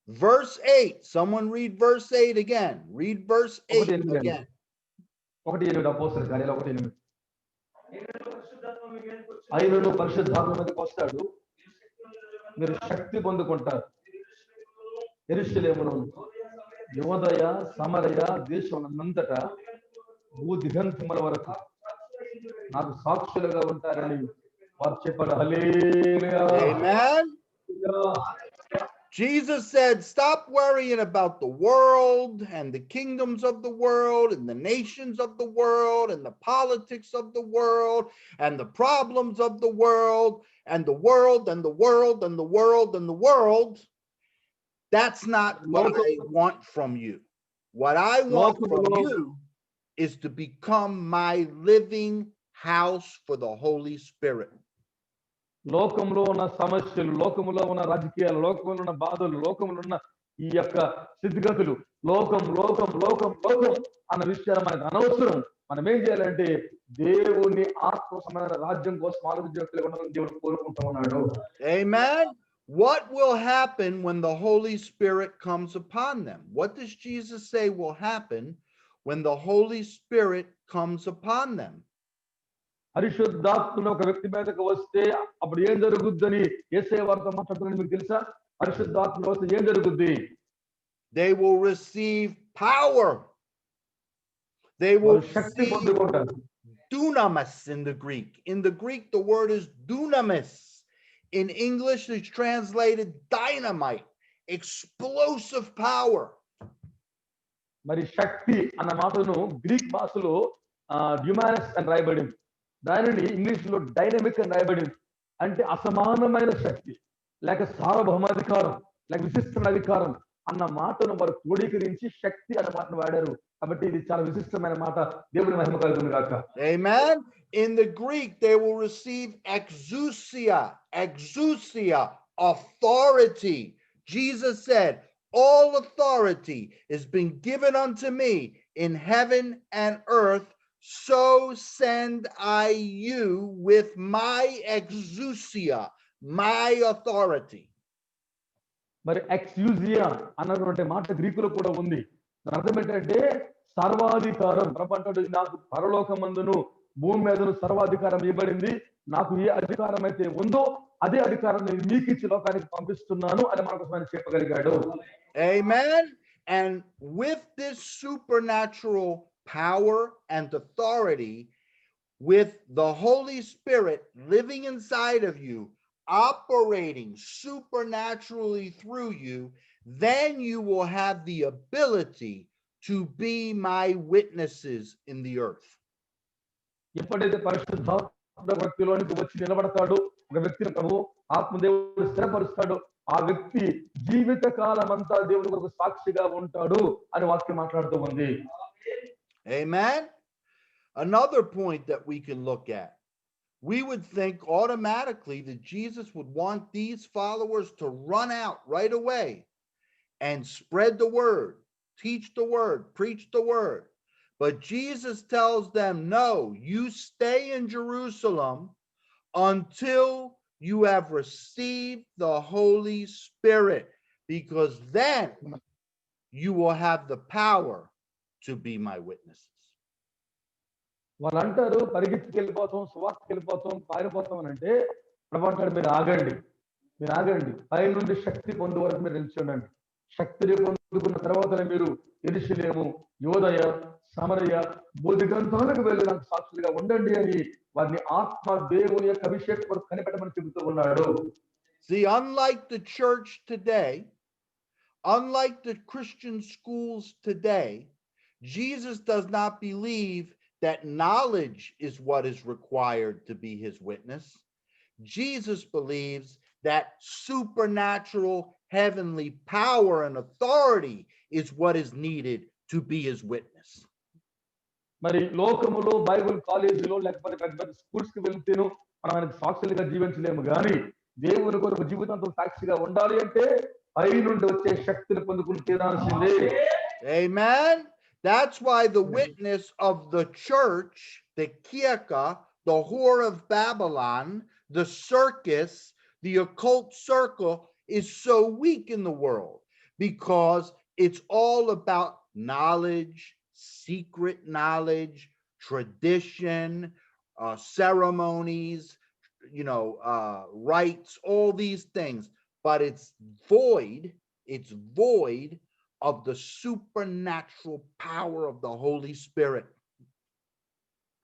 A: Verse 8. Someone read verse 8 again. Read verse 8 again.
D: 1:8 అపోస్తలుల కార్యాలు 1:8. ఆయనను పరిశుద్ధాత్మ మీదకి వస్తాడు, మీరు శక్తి పొందుకుంటారు. యెరూషలేమును, యోదయ, సమరయ దేశమునంతటా భూదిగంతముల వరకు నాకు సాక్షులుగా ఉంటారని వారు చెప్పారు. హల్లెలూయా.
A: Amen. Jesus said, stop worrying about the world and the kingdoms of the world and the nations of the world and the politics of the world and the problems of the world and the world and the world and the world and the world. That's not what I want from you. What I want from you is to become my living house for the Holy Spirit.
D: లోకంలో ఉన్న సమస్యలు, లోకంలో ఉన్న రాజకీయాలు, లోకంలో ఉన్న బాధలు, లోకంలో ఉన్న ఈ యొక్క స్థితిగతులు, లోకం లోకం లోకం లోకం అన్న విషయాలు మనకు అనవసరం. మనం ఏం చేయాలంటే దేవుని ఆత్మ సంబంధమైన రాజ్యం కోసం ఆలోచించడం దేవుడు కోరుకుంటూ ఉన్నాడు.
A: Amen. What will happen when the Holy Spirit comes upon them? What does Jesus say will happen when the Holy Spirit comes upon them?
D: పరిశుద్ధాత్మ ఒక వ్యక్తి మీదకి వస్తే అప్పుడు ఏం జరుగుద్దని యేసయ్య వారితో మాట్లాడుతున్నాడు. మీకు తెలుసా పరిశుద్ధాత్మ వస్తే ఏం జరుగుద్ది?
A: They will receive power. They will
D: Shakti
A: receive
D: పొందుకుంటారు.
A: dunamis in the Greek. In the Greek, the word is dunamis. In English, it's translated dynamite, explosive power.
D: మరి శక్తి అన్న మాటను గ్రీక్ భాషలో డ్యూమానస్ అని రాయబడింది. దానిని ఇంగ్లీష్ లో డైనమిక్ అని రాయబడింది. అంటే అసమానమైన శక్తి, లేక సార్వభౌమాధికారం, లేక విశిష్టమైన అధికారం అన్న మాటను వారు క్రోడీకరించి శక్తి అన్న మాటను వాడారు. కాబట్టి ఇది చాలా విశిష్టమైన మాట. దేవుని మహిమ కలుగును గాక.
A: Amen. In the Greek, they will receive exousia, exousia, authority. Jesus said, all authority is been given unto me in heaven and earth. So send I you with my exousia, my authority.
D: మరి ఎక్స్యూజియా అన్నటువంటి మాట గ్రీకులో కూడా ఉంది. దాని అర్థం ఏంటంటే సర్వాధికారం. ప్రభు అంటాడు, నాకు పరలోకమందును భూమి మీదను సర్వాధికారం ఇవ్వబడింది. నాకు ఏ అధికారం అయితే ఉందో అదే అధికారం నేను మీకు ఇచ్చి లోకానికి పంపిస్తున్నాను అని మనకు ఆయన చెప్పగలిగాడు.
A: Amen. And with this supernatural power and authority, with the Holy Spirit living inside of you, operating supernaturally through you, then you will have the ability to be my witnesses in the earth.
D: ఎప్పుడైతే పరిశుద్ధాత్మ వ్యక్తిలోనికి వచ్చి నిలబడతాడో, ఒక వ్యక్తిని ప్రభు ఆత్మదేవుడు స్థిరపరుస్తాడో, ఆ వ్యక్తి జీవిత కాలం అంతా దేవుడి కొరకు సాక్షిగా ఉంటాడు అని వాక్యం మాట్లాడుతూ ఉంది.
A: Amen. Another point that we can look at, we would think automatically that Jesus would want these followers to run out right away and spread the word, teach the word, preach the word. But Jesus tells them, no, you stay in Jerusalem until you have received the Holy Spirit, because then you will have the power to be my witnesses.
D: వాళ్ళు అంటారు పరిగెత్తుకు వెళ్ళిపోతాం, సువార్తకి వెళ్ళిపోతాం, పారిపోతాం అని అంటే ప్రభు అంటాడు, మీరు ఆగండి, మీరు ఆగండి, పై నుండి శక్తి పొందే వరకు మీరు నిలిచి ఉండండి. శక్తిని పొందుకున్న తర్వాతనే మీరు యెరూషలేము, యోదయ, సమరయ, బోధిగంతాలకు వెళ్ళి నాకు సాక్షులుగా ఉండండి అని వారిని ఆత్మ దేవుని యొక్క అభిషేకం కొరకు కనిపెట్టమని చెబుతూ ఉన్నాడు.
A: See, unlike the church today, unlike the Christian schools today, Jesus does not believe that knowledge is what is required to be his witness. Jesus believes that supernatural heavenly power and authority is what is needed to be his witness.
D: మరి లోకములో Bible కాలేజీలో లేకపోతే పెద్ద పెద్ద schools కి వెళ్తేను మనం ఆయనకు సాక్షులుగా జీవించలేము, కానీ దేవుని కొరకు జీవితంతో సాక్షిగా ఉండాలి అంటే పై నుండి వచ్చే శక్తిని పొందుకుని తీరాల్సిందే.
A: Amen. That's why the witness of the church, the kirka, the whore of Babylon, the circus, the occult circle is so weak in the world, because it's all about knowledge, secret knowledge, tradition, ceremonies, rites, all these things, but it's void of the supernatural power of the Holy Spirit.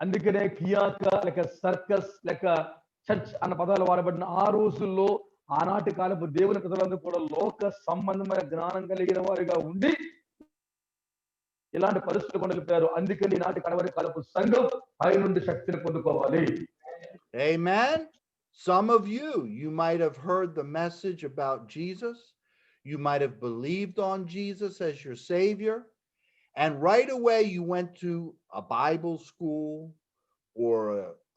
D: అందుకనే కియాక లేక circus లేక church అన్న పదాలు వాడబడిన ఆ రోజుల్లో ఆనాటి కాలపు దేవుని ప్రజలందరూ కూడా లోక సంబంధమైన జ్ఞానం కలిగిన వారిగా ఉండి ఇలాంటి పరిస్థితులు కొనలిపారు. అందుకని నాటి కడవరి కాలపు సంఘం పై నుండి శక్తిని పొందుకోవాలి.
A: Amen. Some of you might have heard the message about Jesus. You might have believed on Jesus as your Savior. And right away you went to a Bible school or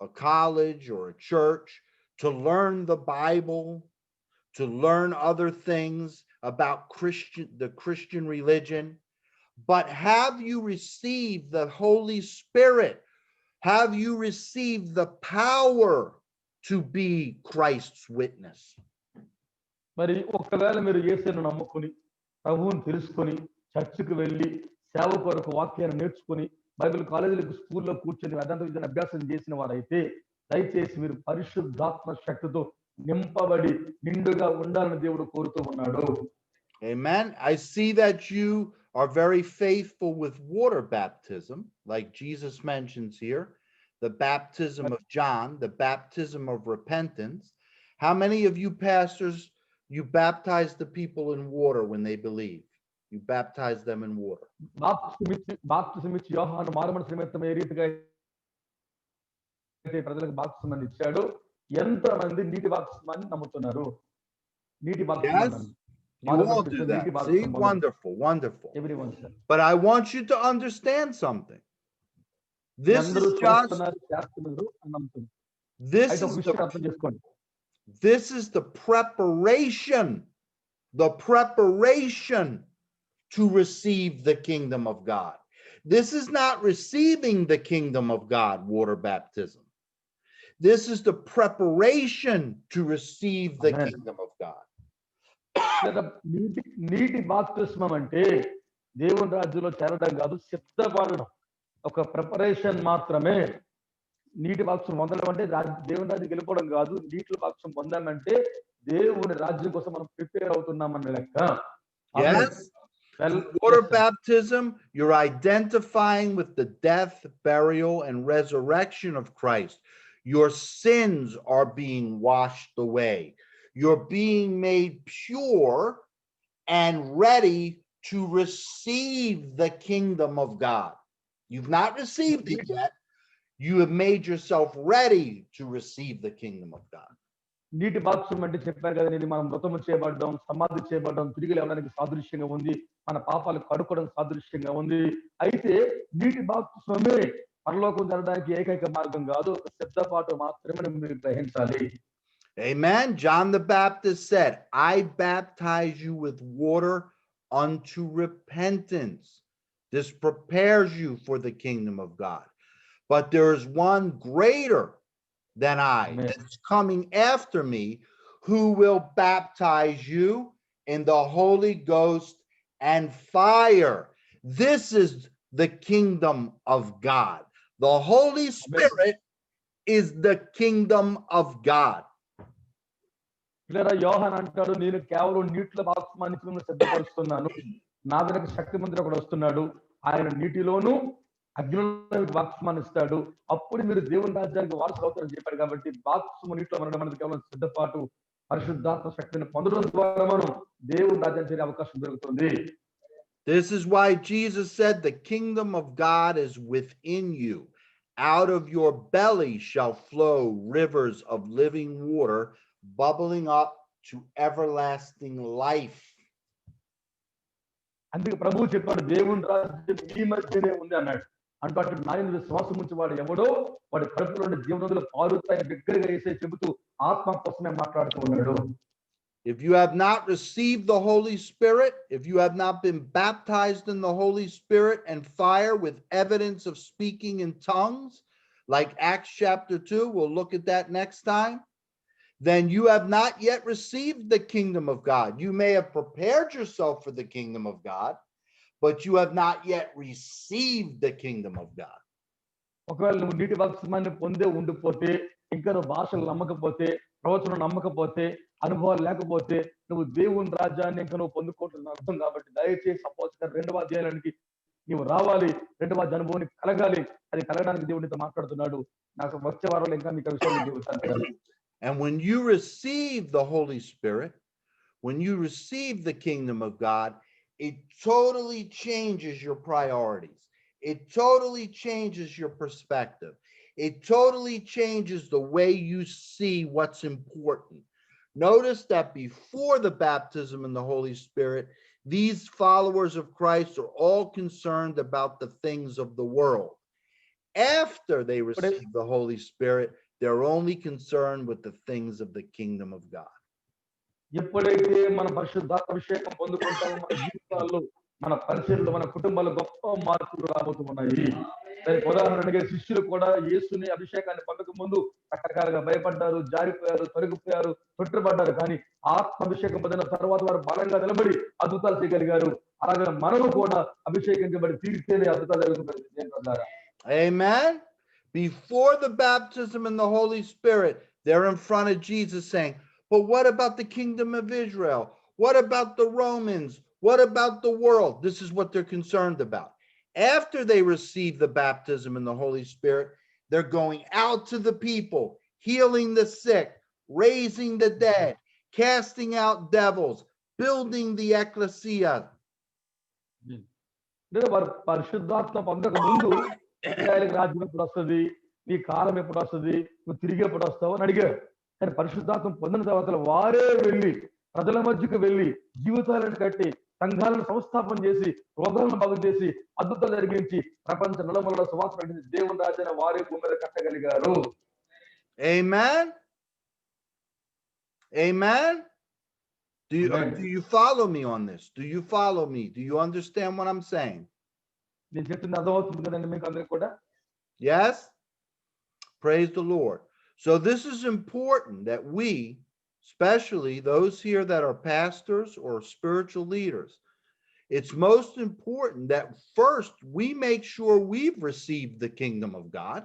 A: a college or a church to learn the Bible, to learn other things about the Christian religion. But have you received the Holy Spirit? Have you received the power to be Christ's witness?
D: మరి ఒకవేళ మీరు యేసును నమ్ముకుని ప్రభువుని తెలుసుకొని చర్చికి వెళ్ళి సేవ కొరకు వాక్యాన్ని నేర్చుకుని బైబిల్ కాలేజీలకు స్కూల్లో కూర్చొని వేదాంత విద్యను అభ్యాసం చేసిన వారైతే దయచేసి మీరు పరిశుద్ధాత్మ శక్తితో నింపబడి నిండుగా ఉండాలని దేవుడు కోరుతూ ఉన్నాడు.
A: Amen. I see that you are very faithful with water baptism, like Jesus mentions here, the baptism of John, the baptism of repentance. How many of you pastors, you baptize the people in water when they believe? You baptize them in water.
D: బాప్తిసం ఇచ్చి యోహాను మారుమనసు నిమిత్తం ఏ రీతిగా ప్రజలకు బాప్తిసం ఇచ్చాడు, ఎంత మంది నీటి బాప్తిస్మాన్ని నమ్ముతున్నారు? నీటి బాప్తిస్మాన్ని
A: You all do that. See, wonderful, wonderful.
B: Everyone, sir.
A: But I want you to understand something. This
B: అందరూ
A: is just,
B: చూస్తున్నారు, చేస్తున్నారు అని నమ్ముతున్నారు.
A: this
B: అయితే ఒక
A: is
B: విషయం అర్థం చేసుకోండి.
A: this is the preparation to receive the kingdom of God. This is not receiving the kingdom of God, water baptism. This is the preparation to receive the
B: Amen.
A: kingdom of God.
B: లేదా నీటి బాప్తిస్మం అంటే దేవుని రాజ్యంలో చేరడం కాదు, సిద్ధపడడం, ఒక preparation మాత్రమే. నీటి బాప్తిస్మం పొందడం అంటే దేవుని రాజ్యం వెళ్ళిపోవడం కాదు. నీటిలో బాప్తిస్మం పొందామంటే దేవుని రాజ్యం కోసం మనం ప్రిపేర్ అవుతున్నామన్న లెక్క.
A: Yes. Water baptism, you're identifying with the death, burial, and resurrection of Christ. Your sins are being washed away. You're being made pure and ready to receive the kingdom of God. You've not received it yet. You have made yourself ready to receive the kingdom of God.
B: నీటి బాప్తిస్మం అంటే చెప్పారు కదా, ఇది మనం మృతము చేయబడ్డం, సమాధి చేయబడ్డం, తిరిగి లేవడానికి సాదృశ్యంగా ఉంది, మన పాపాలు కడుక్కోవడం సాదృశ్యంగా ఉంది. అయితే నీటి బాప్తిస్మమే పరలోకం జరగడానికి ఏకైక మార్గం కాదు, ఒక సిద్ధపాటు మాత్రమే మీరు గ్రహించాలి.
A: Amen. John the Baptist said, I baptize you with water unto repentance. This prepares you for the kingdom of God. But there is one greater than I,
B: Amen.
A: that's coming after me, who will baptize you in the Holy Ghost and fire. This is the kingdom of God. The Holy Spirit is the kingdom of God.
B: ఇలా యోహాన్ అంటాడు, నేను కేవలం నీటిలో బాప్తిస్మాన్ని మిమ్మల్ని సిద్ధపరుస్తున్నాను, నా వెనక శక్తి మంత్రి ఒకడు వస్తున్నాడు, ఆయన నీటిలోను అగ్నిలో బాప్తిస్మాన్ని ఇస్తాడు, అప్పుడు మీరు దేవుని రాజ్యానికి వారసులు అవుతారని చెప్పాడు. కాబట్టి బాప్తిస్మ నీటిలో మనడం అనేది కేవలం సిద్ధపాటు, పరిశుద్ధాత్మ శక్తిని పొందడం ద్వారా మనం దేవుని రాజ్యానికి చేరే అవకాశం దొరుకుతుంది.
A: This is why Jesus said the kingdom of God is within you. Out of your belly shall flow rivers of living water, bubbling up to everlasting life.
B: అందుకే ప్రభువు చెప్పాడు, దేవుని రాజ్యం మీ మధ్యనే ఉంది అన్నాడు. అంటే అటు నాయన విశ్వాసం ఉంచి వాడు ఎవడో వాడి కడుపులో జీవనదులు పారుతాయని దగ్గరగా వేసే చెబుతూ ఆత్మ కోసమే మాట్లాడుతూ ఉన్నాడు.
A: If you have not received the Holy Spirit, if you have not been baptized in the Holy Spirit and fire with evidence of speaking in tongues, like Acts chapter 2, we'll look at that next time, then you have not yet received the kingdom of God. You may have prepared yourself for the kingdom of God, but you have not yet received the kingdom of God.
B: ఒకవేళ నువ్వు నీటి బాప్తిస్మాన్ని పొందే ఉండిపోతే, ఇంకా నువ్వు భాషలు నమ్మకపోతే, ప్రవచనం నమ్మకపోతే, అనుభవాలు లేకపోతే, నువ్వు దేవుని రాజ్యాన్ని ఇంకా నువ్వు పొందుకోవట్లేదు అర్థం. కాబట్టి దయచేసి సపోజ్ 2వ అధ్యాయానికి నీవు రావాలి, 2వ అనుభవాన్ని కలగాలి. అది కలగడానికి దేవుడితో మాట్లాడుతున్నాడు. నాకు వచ్చే వారంలో ఇంకా మీకు విషయాలు చెబుతాను.
A: And when you receive the Holy Spirit, when you receive the kingdom of God, it totally changes your priorities. It totally changes your perspective. It totally changes the way you see what's important. Notice that before the baptism in the Holy Spirit, these followers of Christ are all concerned about the things of the world. After they receive the Holy Spirit, they're only concerned with the things of the kingdom of God.
B: ఎప్పుడైతే మన పరిశుద్ధాత్మ అభిషేకం పొందుకుంటామో మన జీవితాల్లో, మన పరిచయంలో, మన కుటుంబాల్లో గొప్ప మార్పులు రాబోతున్నాయి. దానికి ఉదాహరణగా శిష్యులు కూడా యేసుని అభిషేకాన్ని పొందక ముందు రకరకాలుగా భయపడ్డారు, జారిపోయారు, తొలగిపోయారు, తొట్టుపడ్డారు. కానీ ఆత్మ అభిషేకం పొందిన తర్వాత వారు బలంగా నిలబడి అద్భుతాలు చేయగలిగారు. అలాగే మనము కూడా అభిషేకించబడి తీరితేనే అద్భుతాలు జరుగుతుంది.
A: Amen. Before the baptism in the Holy Spirit, they're in front of Jesus saying, but what about the kingdom of Israel? What about the Romans? What about the world? This is what they're concerned about. After they receive the baptism in the Holy Spirit, they're going out to the people, healing the sick, raising the dead, casting out devils, building the ecclesia.
B: వారు పరిశుద్ధాత్మ పొందక ముందు రాజ్యం ఎప్పుడు వస్తుంది, నీ కాలం ఎప్పుడు వస్తుంది, నువ్వు తిరిగి ఎప్పుడు వస్తావు అని అడిగారు. కానీ పరిశుద్ధాత్మ పొందిన తర్వాత వారే వెళ్ళి
D: ప్రజల మధ్యకు వెళ్ళి జీవితాలను కట్టి సంఘాలను సంస్థాపన చేసి రోగాలను బాగు చేసి అద్భుతాలు జరిగించి ప్రపంచ నలుమూలల సువార్త ప్రకటించి దేవుని రాజ్యాన్ని వారి భూమి మీద కట్టగలిగారు.
A: Amen. Amen.
D: Amen.
A: Do you follow me on this? Do you follow me? Do you understand what I'm saying?
D: నేను చెప్తుంది అర్థమవుతుంది కదండి మీకు అందరికి కూడా?
A: Yes? Praise the Lord. So this is important that we, especially those here that are pastors or spiritual leaders, it's most important that first we make sure we've received the kingdom of God.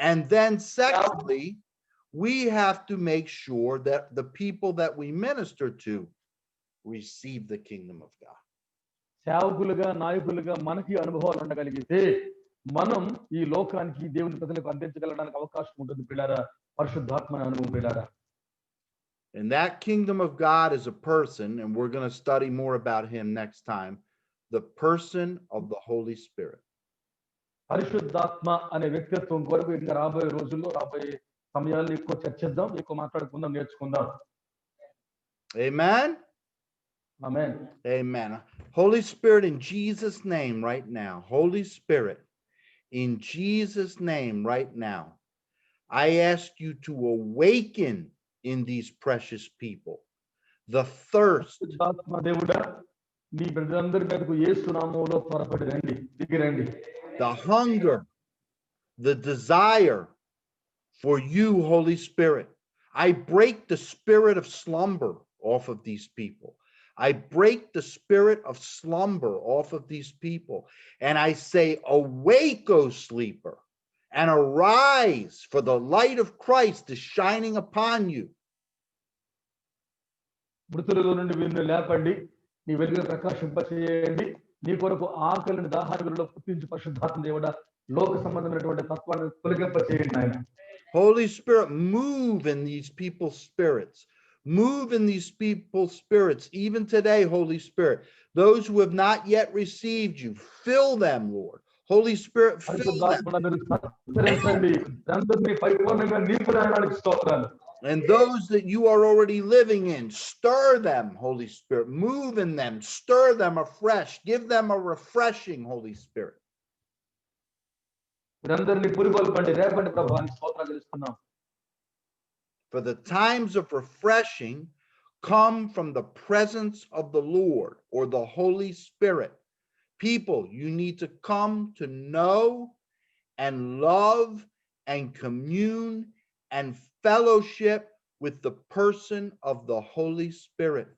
A: And then secondly, we have to make sure that the people that we minister to receive the kingdom of God.
D: సేవకులుగా నాయకులుగా మనకి అనుభవాలు ఉండగలిగితే మనం ఈ లోకానికి దేవుని ప్రజలకు అందించగలడానికి అవకాశం ఉంటుంది పిల్లారా, పరిశుద్ధాత్మ అనుభవం పిల్లారా.
A: And that kingdom of God is a person, and we're going to study more about him next time, the person of the Holy Spirit.
D: పరిశుద్ధాత్మ అనే వ్యక్తిత్వం కొరకు ఇంకా రాబోయే రోజుల్లో రాబోయే సమయాల్లో ఎక్కువ చర్చిద్దాం, ఎక్కువ మాట్లాడుకుందాం, నేర్చుకుందాం.
A: Amen.
D: Amen.
A: Amen. Holy Spirit, in Jesus' name right now, Holy Spirit, in Jesus' name right now, I ask you to awaken in these precious people the thirst,
D: పరిశుద్ధాత్మ దేవుడా, నీ బిడ్డలందరి మీదకు యేసు నామములో త్వరపడి రండి, దిగి రండి.
A: the hunger, the desire for you, Holy Spirit. I break the spirit of slumber off of these people. I break the spirit of slumber off of these people. And I say, awake, O sleeper, and arise, for the light of Christ is shining upon you.
D: మృతులలో నుండి వీరిని లేపండి, నీ వెలుగును ప్రకాశింపచేయండి, నీ కొరకు ఆకలిని దాహాన్ని పుట్టించి పరిశుద్ధాత్మ దేవుడా లోక సంబంధమైనటువంటి తత్వాన్ని తొలగింపచేయండి ఆయన.
A: Holy Spirit, move in these people's spirits. Move in these people's spirits. Even today, Holy Spirit, those who have not yet received you, fill them, Lord. Holy Spirit, fill them. And those that you are already living in, stir them, Holy Spirit. Move in them, stir them afresh. Give them a refreshing, Holy Spirit. For the times of refreshing come from the presence of the Lord or the Holy Spirit. People, you need to come to know and love and commune and fellowship with the person of the Holy Spirit.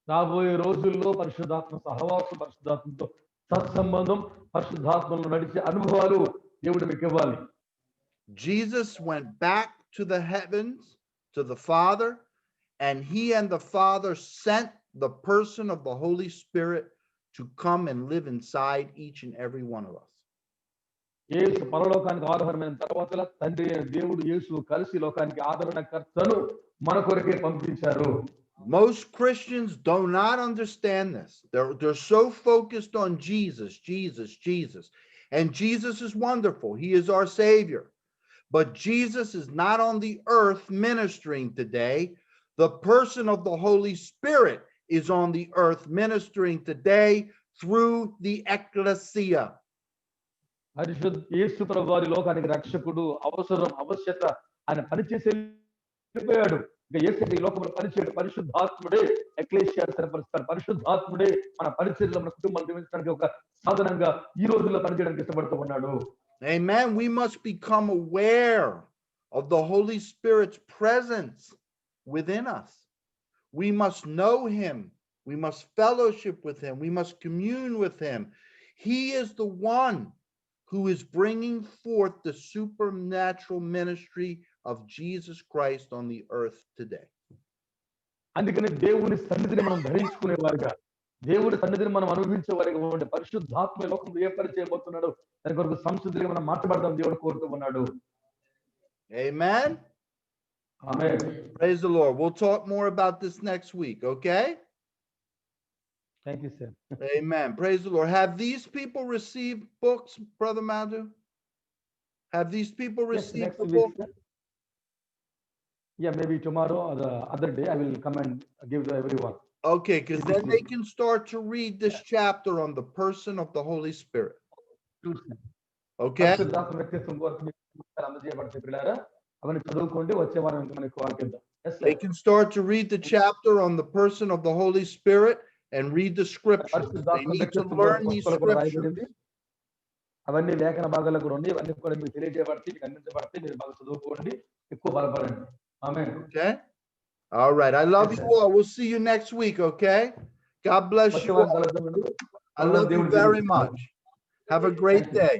D: రాబోయే రోజుల్లో పరిశుద్ధాత్మ సహవాసం, పరిశుద్ధాత్మతో సత్సంబంధం, పరిశుద్ధాత్మలో నడిచే అనుభవాలు దేవుడు మీకు ఇవ్వాలి.
A: Jesus went back to the heavens, to the Father, and he and the Father sent the person of the Holy Spirit to come and live inside each and every one of us.
D: యేసు పరలోకానికి ఆధారమైన తర్వాత తండ్రి అయిన దేవుడు యేసు కలిసి లోకానికి ఆదరణకర్తను మన కొరకే పంపించారు.
A: Most Christians do not understand this. They're so focused on Jesus, Jesus, Jesus. And Jesus is wonderful. He is our Savior. But Jesus is not on the earth ministering today. The person of the Holy Spirit is on the earth ministering today through the ecclesia.
D: పరిశుద్ధ యేసు ప్రభువు వారి లోకానికి రక్షకుడు, అవసరం, ఆవశ్యకత, ఆయన పనిచేసే వెళ్ళిపోయాడు. ఇంకా యేసు ఈ లోకంలో పనిచేయడు. పరిశుద్ధాత్ముడే ఎక్లేసియాను స్థిరపరుస్తాడు. పరిశుద్ధాత్ముడే మన పరిచర్యలో మన కుటుంబాన్ని నిర్మించడానికి ఒక సాధనంగా ఈ రోజుల్లో పనిచేయడానికి ఇష్టపడుతూ ఉన్నాడు.
A: Amen. We must become aware of the Holy Spirit's presence within us. We must know him. We must fellowship with him. We must commune with him. He is the one who is bringing forth the supernatural ministry of Jesus Christ on the earth today.
D: అందుకని దేవుని సన్నిధిని మనం ధరించుకునేవారుగా, దేవుడి సన్నిధిని మనం అనుభవించే వారిగా ఉండే పరిశుద్ధాత్మ లోకంలో ఏ పని చేయబోతున్నాడు దాని కొరకు సంసిద్ధంగా మనం మాట్లాడదాం దేవుడు కోరుతూ ఉన్నాడు.
A: Amen.
D: Amen.
A: Praise the Lord. We'll talk more about this next week, okay?
D: Thank you, sir.
A: Amen. Praise the Lord. Have these people received books, Brother Madhu? Have these people
D: Yes,
A: received
D: next
A: the
D: week,
A: book?
D: sir.
B: Yeah, maybe tomorrow or the other day, I will come and give to everyone.
A: Okay, because then they can start to read this chapter on the person of the Holy Spirit. Okay?
B: పరిశుద్ధాత్మ వ్యక్తిత్వం కోసం మీకు అందజేయబడితే పిల్లారా అవన్నీ చదువుకోండి వచ్చే వారం ఇంకా మనకి వాక్యం. Yes, sir.
A: They can start to read the chapter on the person of the Holy Spirit and read the scriptures. They
B: పరిశుద్ధాత్మ
A: need to
B: వ్యక్తిత్వం
A: learn
B: కోసం
A: these
B: పుస్తకాలు కూడా
A: scriptures.
B: రాయబడింది. అవన్నీ లేఖన భాగాల్లో కూడా ఉన్నాయి. ఇవన్నీ కూడా మీకు తెలియజేయబడి మీకు అందించబడితే మీరు బాగా చదువుకోండి, ఎక్కువ బలపడండి. ఆమేన్.
A: Okay? All right. I love you all. We'll see you next week, okay? God bless
B: వచ్చే
A: you
B: వారం
A: all.
B: కలుద్దామండి.
A: I love you very much. Have a great day.